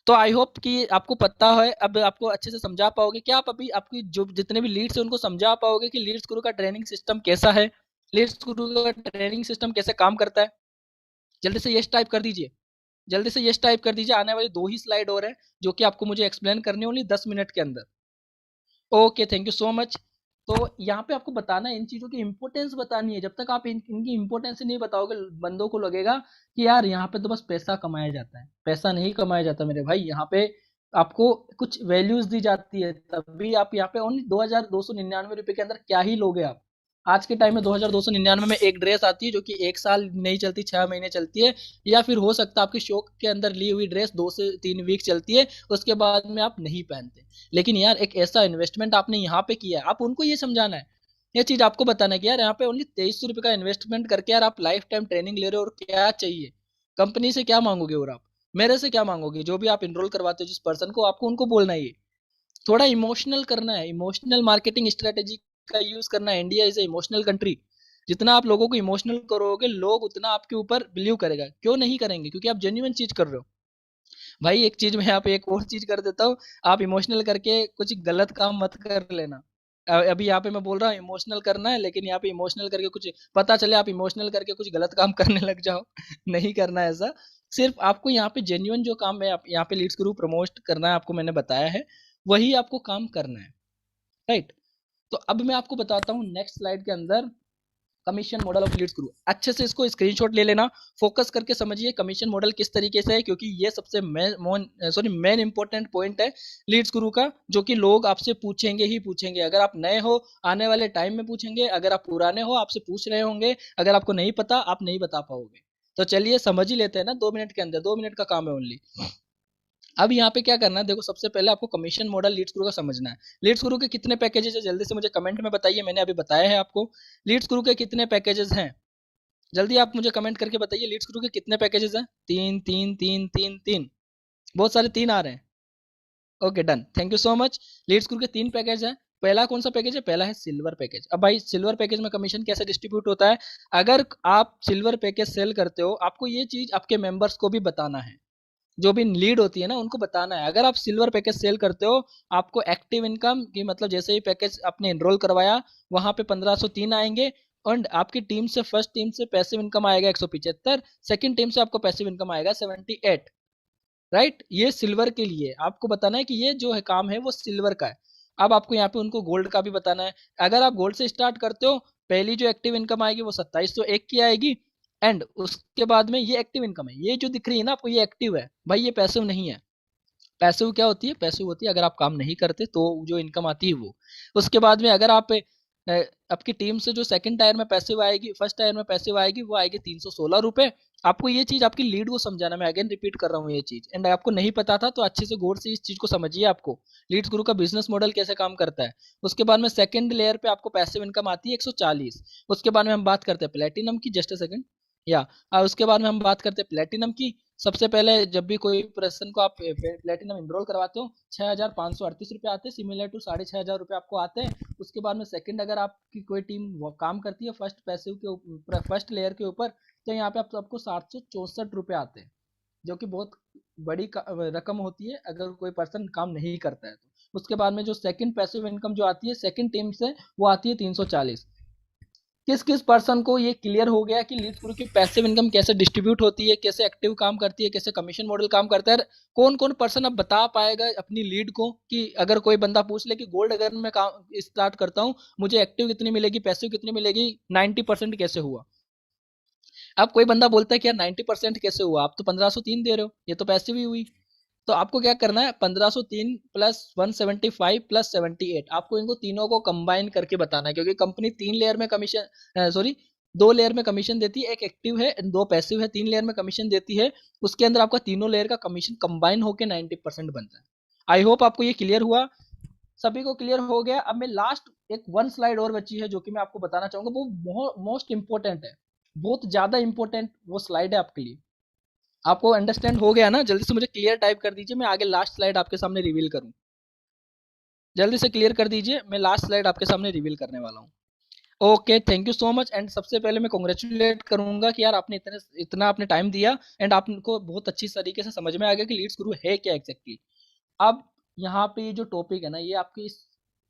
तो आई होप कि आपको पता है, अब आपको अच्छे से समझा पाओगे। क्या आप अभी आपकी जो जितने भी लीड्स है उनको समझा पाओगे कि लीड्स गुरु का ट्रेनिंग सिस्टम कैसा है, लीड्स गुरु का ट्रेनिंग सिस्टम कैसे काम करता है? जल्दी से यस टाइप कर दीजिए, जल्दी से यस टाइप कर दीजिए। आने वाली 2 ही स्लाइड और है जो कि आपको मुझे एक्सप्लेन करनी है ओनली 10 मिनट के अंदर। Okay, thank you so much. तो यहाँ पे आपको बताना है, इन चीजों की इंपॉर्टेंस बतानी है। जब तक आप इनकी इंपॉर्टेंस नहीं बताओगे, बंदों को लगेगा कि यार यहाँ पे तो बस पैसा कमाया जाता है। पैसा नहीं कमाया जाता मेरे भाई, यहाँ पे आपको कुछ वैल्यूज दी जाती है, तभी आप यहाँ पे ओनली 2299 रुपए के अंदर क्या ही लोगे आप। आज के टाइम में 2299 में एक ड्रेस आती है जो कि 1 साल नहीं चलती, 6 महीने चलती है, या फिर हो सकता है आपकी शौक के अंदर ली हुई ड्रेस 2 से 3 वीक चलती है, उसके बाद में आप नहीं पहनते। लेकिन यार एक ऐसा इन्वेस्टमेंट आपने यहाँ पे किया है, आप उनको ये समझाना है, ये चीज आपको बताना है कि यार यहाँ पे ओनली 2300 रुपए का इन्वेस्टमेंट करके यार आप लाइफ टाइम ट्रेनिंग ले रहे हो, और क्या चाहिए कंपनी से? क्या मांगोगे? और आप मेरे से क्या मांगोगे? जो भी आप इनरोल करवाते हो जिस पर्सन को, आपको उनको बोलना है ये। थोड़ा इमोशनल करना है, इमोशनल मार्केटिंग स्ट्रेटेजी का यूज करना है। India is a emotional country. जितना आप लोगों को इमोशनल करोगे, लोग उतना आपके ऊपर बिलीव करेगा। क्यों नहीं करेंगे? क्योंकि आप जेन्युइन चीज कर रहे हो। भाई एक चीज मैं यहाँ पे एक और चीज कर देता हूँ, आप इमोशनल करके कुछ गलत काम मत कर लेना। अभी यहाँ पे मैं बोल रहा हूँ इमोशनल करना है, लेकिन यहाँ पे इमोशनल करके कुछ पता चले आप इमोशनल करके कुछ गलत काम करने लग जाओ। नहीं करना है ऐसा। सिर्फ आपको यहाँ पे जेन्युइन जो काम है, यहाँ पे लीड्स ग्रुप प्रमोट करना है, आपको मैंने बताया है, वही आपको काम करना है, राइट। तो अब मैं आपको बताता हूँ नेक्स्ट स्लाइड के अंदर कमीशन मॉडल ऑफ लीड्स गुरु। अच्छे से इसको स्क्रीनशॉट ले लेना, फोकस करके समझिए कमीशन मॉडल किस तरीके से है, क्योंकि ये सबसे मेन इंपॉर्टेंट पॉइंट है लीड्स गुरु का, जो कि लोग आपसे पूछेंगे ही पूछेंगे। अगर आप नए हो, आने वाले टाइम में पूछेंगे, अगर आप पुराने हो, आपसे पूछ रहे होंगे, अगर आपको नहीं पता, आप नहीं बता पाओगे। तो चलिए समझ ही लेते हैं ना, 2 मिनट के अंदर, 2 मिनट का काम है ओनली। अब यहाँ पे क्या करना है, देखो सबसे पहले आपको कमीशन मॉडल लीड्स गुरु का समझना है। लीड्स गुरु के कितने पैकेजेस है, जल्दी से मुझे कमेंट में बताइए। मैंने अभी बताया है आपको लीड्स गुरु के कितने पैकेजेस हैं। जल्दी आप मुझे कमेंट करके बताइए लीड्स गुरु के कितने पैकेजेस हैं। 3 3 3 3 3, बहुत सारे 3 आ रहे हैं। Okay done, thank you so much. Leads Guru के 3 पैकेज हैं। पहला कौन सा पैकेज है? पहला है सिल्वर पैकेज। अब भाई सिल्वर पैकेज में कमीशन कैसे डिस्ट्रीब्यूट होता है? अगर आप सिल्वर पैकेज सेल करते हो, आपको ये चीज आपके मेंबर्स को भी बताना है, जो भी लीड होती है ना उनको बताना है। अगर आप सिल्वर पैकेज सेल करते हो, आपको एक्टिव इनकम की मतलब जैसे ही पैकेज आपने एनरोल करवाया, वहां पे 1503 आएंगे, और आपकी टीम से फर्स्ट टीम से पैसिव इनकम आएगा 175, सेकंड टीम से आपको पैसिव इनकम आएगा 78, राइट। ये सिल्वर के लिए आपको बताना है कि ये जो है काम है वो सिल्वर का है। अब आपको यहाँ पे उनको गोल्ड का भी बताना है। अगर आप गोल्ड से स्टार्ट करते हो, पहली जो एक्टिव इनकम आएगी वो 2701 की आएगी, एंड उसके बाद में ये एक्टिव इनकम है, ये जो दिख रही है ना आपको, ये एक्टिव है भाई, ये पैसिव नहीं है। पैसिव क्या होती है? पैसिव होती है अगर आप काम नहीं करते तो जो इनकम आती है वो। उसके बाद में अगर आप आपकी टीम से जो सेकंड टायर में पैसिव आएगी, फर्स्ट टायर में पैसिव आएगी, वो आएगी 316 रुपए। आपको ये चीज आपकी लीड को समझाना, मैं अगेन रिपीट कर रहा हूँ ये चीज, एंड आपको नहीं पता था तो अच्छे से गौर से इस चीज को समझिए। आपको लीड्स गुरु का बिजनेस मॉडल कैसे काम करता है। उसके बाद में सेकंड लेयर पे आपको पैसिव इनकम आती है 140। उसके बाद में हम बात करते हैं प्लेटिनम की, जस्ट अ सेकंड, या उसके बाद में हम बात करते हैं प्लेटिनम की। सबसे पहले जब भी कोई पर्सन को आप प्लेटिनम इनरोल करवाते हो 6,538 रुपये आते हैं, सिमिलर टू 6,500 रुपये आपको आते हैं। उसके बाद में सेकंड अगर आपकी कोई टीम काम करती है फर्स्ट पैसिव के ऊपर, फर्स्ट लेयर के ऊपर, तो यहाँ पे आपको 764 रुपये आते हैं, जो कि बहुत बड़ी रकम होती है अगर कोई पर्सन काम नहीं करता है तो। उसके बाद में जो सेकंड पैसिव इनकम जो आती है सेकंड टीम से, वो आती है 340। किस किस पर्सन को ये क्लियर हो गया कि लीड्स गुरु की पैसिव इनकम कैसे डिस्ट्रीब्यूट होती है, कैसे एक्टिव काम करती है, कैसे कमीशन मॉडल काम करता है? कौन कौन पर्सन अब बता पाएगा अपनी लीड को कि अगर कोई बंदा पूछ ले कि गोल्ड अगर मैं काम स्टार्ट करता हूँ मुझे एक्टिव कितनी मिलेगी, पैसिव कितनी मिलेगी, 90% कैसे हुआ? अब कोई बंदा बोलता है कि यार 90% कैसे हुआ, आप तो 1503 दे रहे हो, ये तो पैसिव ही हुई। तो आपको क्या करना है, 1503 प्लस 175 प्लस 78, आपको इनको तीनों को कंबाइन करके बताना है, क्योंकि कंपनी 3 लेयर में कमीशन, सॉरी 2 लेयर में कमीशन देती है, एक एक्टिव है 2 पैसिव है, 3 लेयर में कमीशन देती है। उसके अंदर आपका तीनों लेयर का कमीशन कंबाइन होकर 90% बनता है। आई होप आपको ये क्लियर हुआ, सभी को क्लियर हो गया। अब मैं लास्ट एक 1 स्लाइड और बची है जो कि मैं आपको बताना चाहूंगा, वो मोस्ट इंपॉर्टेंट है, बहुत ज्यादा इंपॉर्टेंट वो स्लाइड है आपके लिए। आपको अंडरस्टैंड हो गया ना? जल्दी से मुझे क्लियर टाइप कर दीजिए, मैं आगे लास्ट स्लाइड आपके सामने रिवील करूं। जल्दी से क्लियर कर दीजिए, मैं लास्ट स्लाइड आपके सामने रिवील करने वाला हूं। Okay, thank you so much. And सबसे पहले मैं कॉन्ग्रेचुलेट करूंगा कि यार आपने इतना आपने टाइम दिया एंड आपको बहुत अच्छी तरीके से समझ में आ गया कि लीड्स गुरु है क्या एग्जैक्टली। अब यहाँ पे ये जो टॉपिक है ना, ये आपके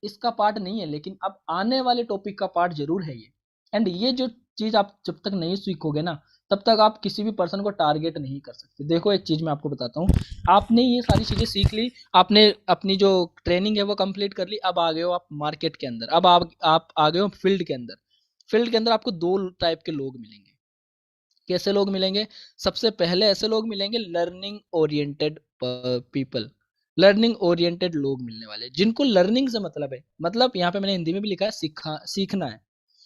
इसका पार्ट नहीं है, लेकिन अब आने वाले टॉपिक का पार्ट जरूर है ये। एंड ये जो चीज आप जब तक नहीं सीखोगे ना, तब तक आप किसी भी पर्सन को टारगेट नहीं कर सकते। देखो एक चीज मैं आपको बताता हूँ, आपने ये सारी चीजें सीख ली, आपने अपनी जो ट्रेनिंग है वो कंप्लीट कर ली, अब आ गए हो आप मार्केट के अंदर, अब आप आ गए हो फील्ड के अंदर। फील्ड के अंदर आपको 2 टाइप के लोग मिलेंगे। कैसे लोग मिलेंगे? सबसे पहले ऐसे लोग मिलेंगे learning oriented people, learning oriented लोग मिलने वाले, जिनको लर्निंग से मतलब है, मतलब यहाँ पे मैंने हिंदी में भी लिखा है सीखना है,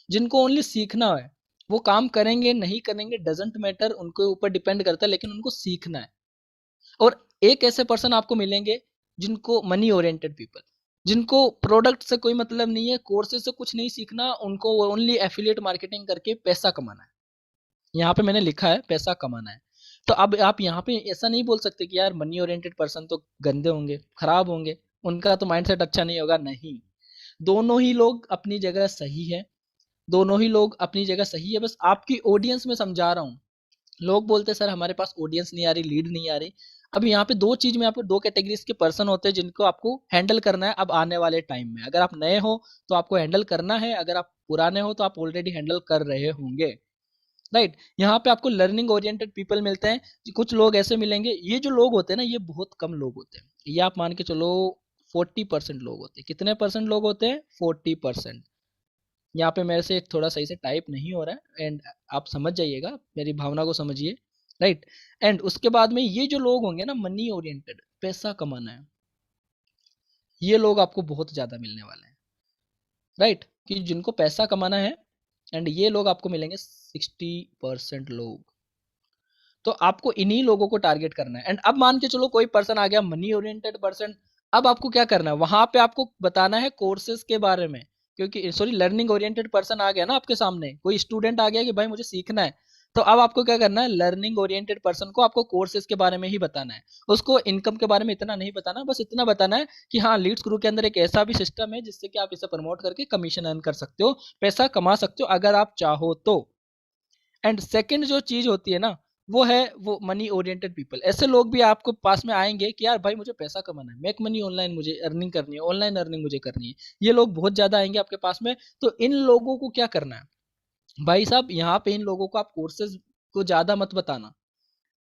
जिनको ओनली सीखना है। वो काम करेंगे नहीं करेंगे डजेंट मैटर, उनके ऊपर डिपेंड करता है, लेकिन उनको सीखना है। और एक ऐसे पर्सन आपको मिलेंगे जिनको मनी ओरिएंटेड पीपल, जिनको प्रोडक्ट से कोई मतलब नहीं है, कोर्सेज से कुछ नहीं सीखना, उनको ओनली एफिलिएट मार्केटिंग करके पैसा कमाना है। यहाँ पे मैंने लिखा है पैसा कमाना है। तो अब आप यहाँ पे ऐसा नहीं बोल सकते कि यार मनी ओरिएंटेड पर्सन तो गंदे होंगे, खराब होंगे, उनका तो माइंडसेट अच्छा नहीं होगा, नहीं। दोनों ही लोग अपनी जगह सही है, दोनों ही लोग अपनी जगह सही है, बस आपकी ऑडियंस में समझा रहा हूँ। लोग बोलते हैं सर हमारे पास ऑडियंस नहीं आ रही, लीड नहीं आ रही। अब यहाँ पे दो चीज में आपको, दो कैटेगरीज के पर्सन होते हैं जिनको आपको हैंडल करना है अब आने वाले टाइम में। अगर आप नए हो तो आपको हैंडल करना है, अगर आप पुराने हो तो आप ऑलरेडी हैंडल कर रहे होंगे, राइट। यहाँ पे आपको लर्निंग ओरिएंटेड पीपल मिलते हैं। कुछ लोग ऐसे मिलेंगे, ये जो लोग होते हैं ना, ये बहुत कम लोग होते हैं, ये आप मान के चलो 40% लोग होते हैं। कितने परसेंट लोग होते हैं? 40%। यहाँ पे मेरे से थोड़ा सही से टाइप नहीं हो रहा है, एंड आप समझ जाइएगा, मेरी भावना को समझिए, राइट। एंड उसके बाद में ये जो लोग होंगे ना मनी ओरिएंटेड, पैसा कमाना है, ये लोग आपको बहुत ज्यादा मिलने वाले हैं, राइट, कि जिनको पैसा कमाना है। एंड ये लोग आपको मिलेंगे 60% लोग। तो आपको इन्हीं लोगों को टारगेट करना है। एंड अब मान के चलो कोई पर्सन आ गया मनी ओरिएंटेड पर्सन, अब आपको क्या करना है, वहां पे आपको बताना है कोर्सेज के बारे में, क्योंकि सॉरी लर्निंग ओरिएंटेड पर्सन आ गया ना आपके सामने, कोई स्टूडेंट आ गया कि भाई मुझे सीखना है, तो अब आपको क्या करना है, लर्निंग ओरिएंटेड पर्सन को आपको कोर्सेज के बारे में ही बताना है। उसको इनकम के बारे में इतना नहीं बताना, बस इतना बताना है कि हाँ लीड्स ग्रुप के अंदर एक ऐसा भी सिस्टम है जिससे कि आप इसे प्रमोट करके कमीशन अर्न कर सकते हो, पैसा कमा सकते हो अगर आप चाहो तो। एंड सेकंड जो चीज होती है ना, वो है वो मनी ओरिएंटेड पीपल। ऐसे लोग भी आपको पास में आएंगे कि यार भाई मुझे पैसा कमाना है, मेक मनी ऑनलाइन, मुझे अर्निंग करनी है, ऑनलाइन अर्निंग मुझे करनी है। ये लोग बहुत ज्यादा आएंगे आपके पास में। तो इन लोगों को क्या करना है भाई साहब, यहाँ पे इन लोगों को आप कोर्सेज को ज्यादा मत बताना।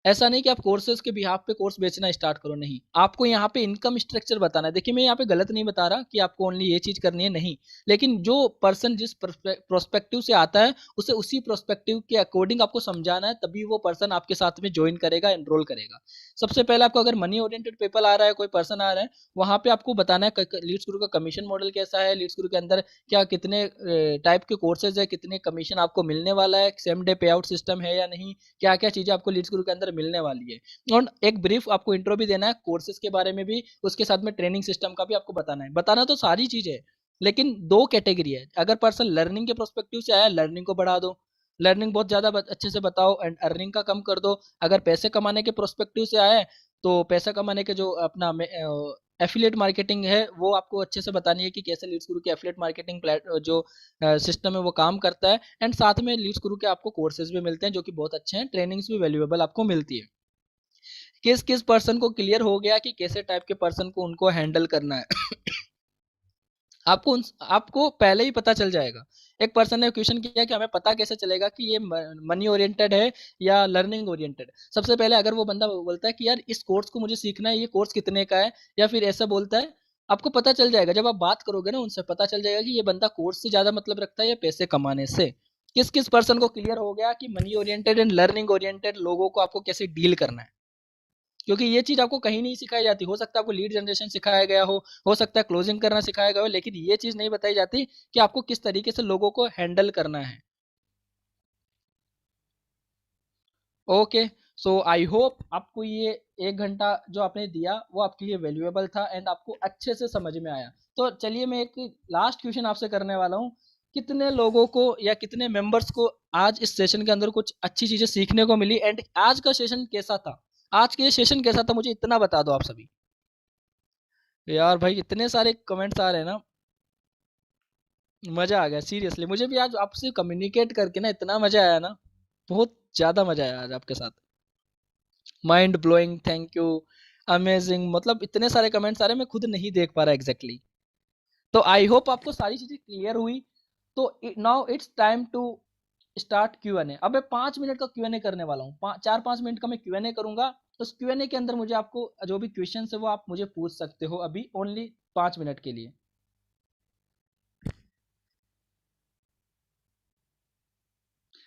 ऐसा नहीं कि आप कोर्सेज के बिहाफ पे कोर्स बेचना स्टार्ट करो, नहीं, आपको यहाँ पे इनकम स्ट्रक्चर बताना है। देखिए मैं यहाँ पे गलत नहीं बता रहा कि आपको ओनली ये चीज करनी है, नहीं, लेकिन जो पर्सन जिस प्रोस्पेक्टिव से आता है उसे उसी प्रोस्पेक्टिव के अकॉर्डिंग आपको समझाना है, तभी वो पर्सन आपके साथ में ज्वाइन करेगा, एनरोल करेगा। सबसे पहले आपको अगर मनी ओरिएंटेड पीपल आ रहा है, कोई पर्सन आ रहा है, वहां पे आपको बताना है लीड्स गुरु का कमीशन मॉडल कैसा है, लीड्स गुरु के अंदर क्या कितने टाइप के कोर्सेज है, कितने कमीशन आपको मिलने वाला है, सेम डे पे आउट सिस्टम है या नहीं, क्या क्या चीजें आपको लीड्स गुरु के अंदर मिलने वाली है। और एक ब्रीफ आपको इंट्रो भी देना है कोर्सेज के बारे में भी, उसके साथ में ट्रेनिंग सिस्टम का भी आपको बताना है। बताना तो सारी चीज है, लेकिन दो कैटेगरी है। अगर पर्सन लर्निंग के प्रोस्पेक्टिव से आया, लर्निंग को बढ़ा दो, लर्निंग बहुत ज़्यादा अच्छे से बताओ एंड अर्निंग का कम कर दो। अगर पैसे कमाने के प्रोस्पेक्टिव से आए तो पैसा कमाने के जो अपना एफिलिएट मार्केटिंग है वो आपको अच्छे से बतानी है कि कैसे लीड्स गुरु की एफिलिएट मार्केटिंग जो सिस्टम है वो काम करता है। एंड साथ में लीड्स गुरु के आपको कोर्सेज भी मिलते हैं जो कि बहुत अच्छे हैं, ट्रेनिंग्स भी वैल्यूएबल आपको मिलती है। किस किस पर्सन को क्लियर हो गया कि कैसे टाइप के पर्सन को उनको हैंडल करना है? आपको पहले ही पता चल जाएगा। एक पर्सन ने क्वेश्चन किया कि हमें पता कैसे चलेगा कि ये मनी ओरिएंटेड है या लर्निंग ओरिएंटेड। सबसे पहले अगर वो बंदा बोलता है कि यार इस कोर्स को मुझे सीखना है, ये कोर्स कितने का है, या फिर ऐसा बोलता है, आपको पता चल जाएगा। जब आप बात करोगे ना उनसे, पता चल जाएगा कि ये बंदा कोर्स से ज्यादा मतलब रखता है या पैसे कमाने से। किस किस पर्सन को क्लियर हो गया कि money oriented and learning oriented लोगों को आपको कैसे डील करना है? क्योंकि ये चीज आपको कहीं नहीं सिखाई जाती। हो सकता है आपको लीड जनरेशन सिखाया गया हो सकता है क्लोजिंग करना सिखाया गया हो, लेकिन ये चीज नहीं बताई जाती कि आपको किस तरीके से लोगों को हैंडल करना है। ओके, सो आई होप आपको ये 1 घंटा जो आपने दिया वो आपके लिए वैल्यूएबल था एंड आपको अच्छे से समझ में आया। तो चलिए मैं एक लास्ट क्वेश्चन आपसे करने वाला हूँ। कितने लोगों को या कितने मेंबर्स को आज इस सेशन के अंदर कुछ अच्छी चीजें सीखने को मिली एंड आज का सेशन कैसा था? आज के ये सेशन कैसा था, मुझे इतना बता दो आप सभी। यार भाई इतने सारे कमेंट्स आ रहे हैं ना, मजा आ गया सीरियसली। मुझे भी आज आपसे कम्युनिकेट करके ना इतना मजा आया ना, बहुत ज्यादा मजा आया आज आपके साथ। Mind blowing, thank you, amazing, मतलब इतने सारे कमेंट्स आ रहे हैं मैं खुद नहीं देख पा रहा एग्जैक्टली exactly। तो आई होप आपको सारी चीजें क्लियर हुई। तो now it's time to start Q&A। अब मैं 5 मिनट का Q&A करने वाला हूँ, 4-5 मिनट का मैं Q&A करूंगा। उस Q&A के अंदर मुझे आपको जो भी क्वेश्चन है वो आप मुझे पूछ सकते हो अभी, ओनली 5 मिनट के लिए।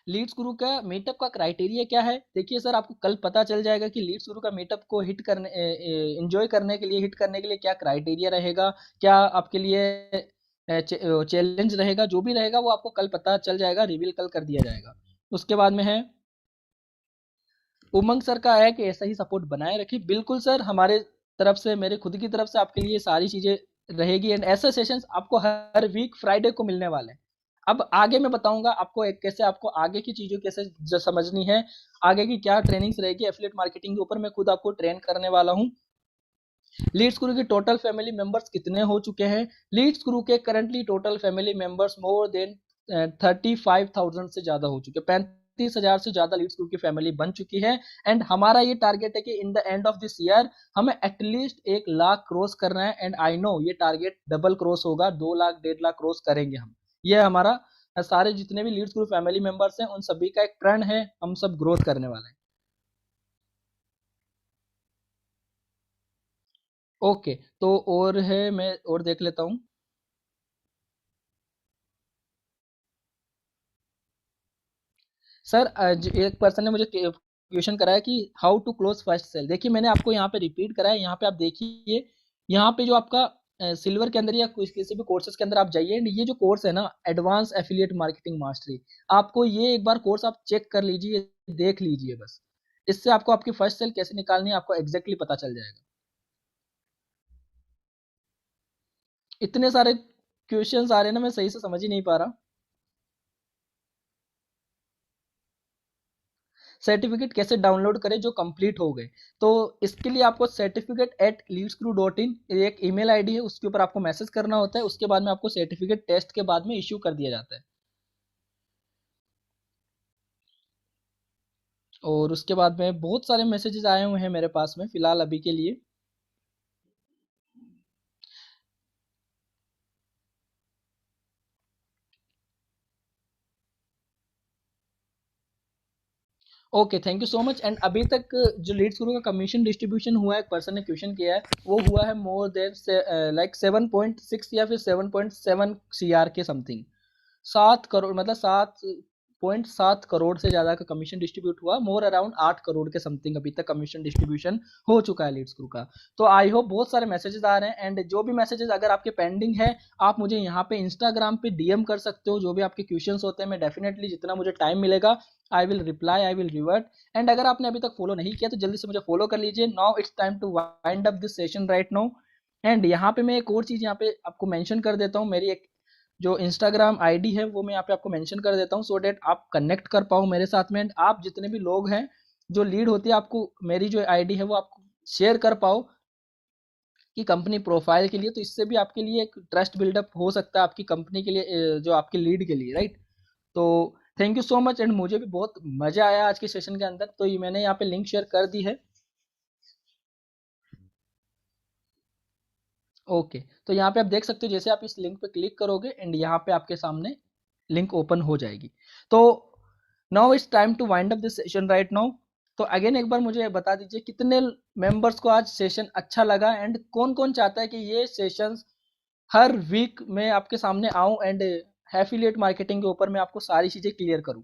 लीड्स गुरु का मीटअप का क्राइटेरिया क्या है? देखिए सर, आपको कल पता चल जाएगा कि लीड्स गुरु का मीटअप को हिट करने, एंजॉय करने के लिए, हिट करने के लिए क्या क्राइटेरिया रहेगा, क्या आपके लिए चैलेंज रहेगा। जो भी रहेगा वो आपको कल पता चल जाएगा, रिवील कल कर दिया जाएगा। उसके बाद में है उमंग सर का है कि ऐसा ही सपोर्ट बनाए रखिए। बिल्कुल सर, हमारे तरफ से, मेरे खुद की तरफ से आपके लिए सारी चीजें रहेगी एंड ऐसे सेशंस आपको हर वीक फ्राइडे को मिलने वाले हैं। अब आगे मैं बताऊंगा आपको एक कैसे आपको आगे की चीजों कैसे समझनी है, आगे की क्या ट्रेनिंग्स रहेगी एफिलिएट मार्केटिंग के ऊपर, मैं खुद आपको ट्रेन करने वाला हूँ। लीड्स गुरु के टोटल फैमिली मेंबर्स कितने हो चुके हैं? लीड्स गुरु के currently total family members more than 35,000 से ज्यादा हो चुके हैं। 35,000 से ज्यादा लीड्स गुरु की फैमिली बन चुकी है एंड हमारा ये टारगेट है कि in the end of this year हमें एटलीस्ट 1 लाख क्रॉस करना है एंड आई नो ये टारगेट डबल क्रॉस होगा, 2 लाख 1.5 लाख क्रॉस करेंगे हम। ये हमारा सारे जितने भी लीड्स गुरु फैमिली मेंबर्स हैं उन सभी का एक प्रण है, हम सब ग्रोथ करने वाले हैं। ओके, तो और है, मैं और देख लेता हूँ। सर एक पर्सन ने मुझे क्वेश्चन कराया कि how to close first sale. देखिए मैंने आपको यहाँ पे रिपीट करा है, यहाँ पे आप देखिए, यहाँ पे जो आपका सिल्वर के अंदर या किसी भी कोर्सेज के अंदर आप जाइए एंड ये जो कोर्स है ना, एडवांस एफिलिएट मार्केटिंग मास्टरी, आपको ये एक बार कोर्स आप चेक कर लीजिए, देख लीजिए बस। इससे आपको आपकी फर्स्ट सेल कैसे निकालनी है आपको एग्जैक्टली पता चल जाएगा। इतने सारे क्वेश्चंस आ रहे हैं ना, मैं सही से समझ ही नहीं पा रहा। सर्टिफिकेट कैसे डाउनलोड करें जो कंप्लीट हो गए? तो इसके लिए आपको certificate@leadscrew.in एक ईमेल आईडी है, उसके ऊपर आपको मैसेज करना होता है। उसके बाद में आपको सर्टिफिकेट टेस्ट के बाद में इश्यू कर दिया जाता है। और उसके बाद में बहुत सारे मैसेजेस आए हुए हैं मेरे पास में फिलहाल अभी के लिए। Okay, thank you so much. And अभी तक जो लीड्स गुरु का कमीशन डिस्ट्रीब्यूशन हुआ है, एक पर्सन ने क्वेश्चन किया है, वो हुआ है मोर देन लाइक 7.6 या फिर 7.7 CR के समथिंग। 7 करोड़, मतलब 7.7 करोड़ से ज्यादा का कमीशन डिस्ट्रीब्यूट हुआ, मोर अराउंड 8 करोड़ के समथिंग अभी तक कमीशन डिस्ट्रीब्यूशन हो चुका है लीड्स ग्रुप का। तो आई होप बहुत सारे मैसेजेस आ रहे हैं एंड जो भी मैसेजेस अगर आपके पेंडिंग है, आप मुझे यहाँ पे इंस्टाग्राम पे डीएम कर सकते हो। जो भी आपके क्वेश्चंस होते हैं मैं डेफिनेटली जितना मुझे टाइम मिलेगा I will reply, I will revert. And अगर आपने अभी तक फॉलो नहीं किया तो जल्दी से मुझे फॉलो कर लीजिए। Now it's time to wind up this session right now. And यहाँ पे मैं एक और चीज यहाँ पे आपको मेंशन कर देता हूँ, मेरी एक जो इंस्टाग्राम आईडी है वो मैं यहाँ पे आपको मेंशन कर देता हूँ, सो डेट आप कनेक्ट कर पाओ मेरे साथ में, एंड आप जितने भी लोग हैं जो लीड होती है आपको मेरी जो आईडी है वो आपको शेयर कर पाओ कि कंपनी प्रोफाइल के लिए, तो इससे भी आपके लिए एक ट्रस्ट बिल्डअप हो सकता है आपकी कंपनी के लिए, जो आपकी लीड के लिए, राइट। तो thank you so much, and मुझे भी बहुत मजा आया आज के सेशन के अंदर। तो ये मैंने यहाँ पे लिंक शेयर कर दी है। ओके, तो यहाँ पे आप देख सकते हो, जैसे आप इस लिंक पे क्लिक करोगे एंड यहाँ पे आपके सामने लिंक ओपन हो जाएगी। तो now it's time to wind up this session right now. तो अगेन एक बार मुझे बता दीजिए कितने मेंबर्स को आज सेशन अच्छा लगा, एंड कौन कौन चाहता है कि ये सेशंस हर वीक मैं आपके सामने आऊं एंड एफिलिएट मार्केटिंग के ऊपर मैं आपको सारी चीजें क्लियर करूं।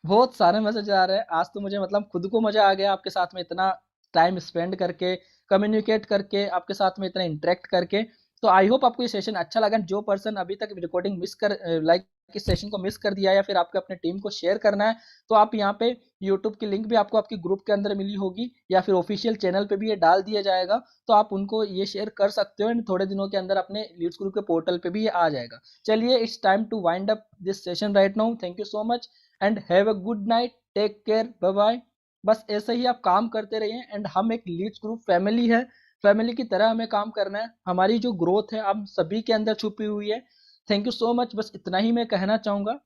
बहुत सारे मैसेज आ रहे हैं आज, तो मुझे मतलब खुद को मजा आ गया आपके साथ में इतना टाइम स्पेंड करके, कम्युनिकेट करके, आपके साथ में इतना इंटरेक्ट करके। तो आई होप आपको ये सेशन अच्छा लगा। जो पर्सन अभी तक रिकॉर्डिंग मिस कर लाइक इस सेशन को मिस कर दिया, या फिर आपको अपने टीम को शेयर करना है, तो आप यहाँ पे यूट्यूब की लिंक भी आपको आपकी ग्रुप के अंदर मिली होगी, या फिर ऑफिशियल चैनल पे भी ये डाल दिया जाएगा, तो आप उनको ये शेयर कर सकते हो, एंड थोड़े दिनों के अंदर अपने लीड्स ग्रुप के पोर्टल पे भी ये आ जाएगा। चलिए, it's time to wind up this session right now. Thank you so much and have a good night, take care, bye bye. बस ऐसे ही आप काम करते रहिए, एंड हम एक लीड्स ग्रुप फैमिली है, फैमिली की तरह हमें काम करना है। हमारी जो ग्रोथ है हम सभी के अंदर छुपी हुई है। थैंक यू सो मच, बस इतना ही मैं कहना चाहूंगा।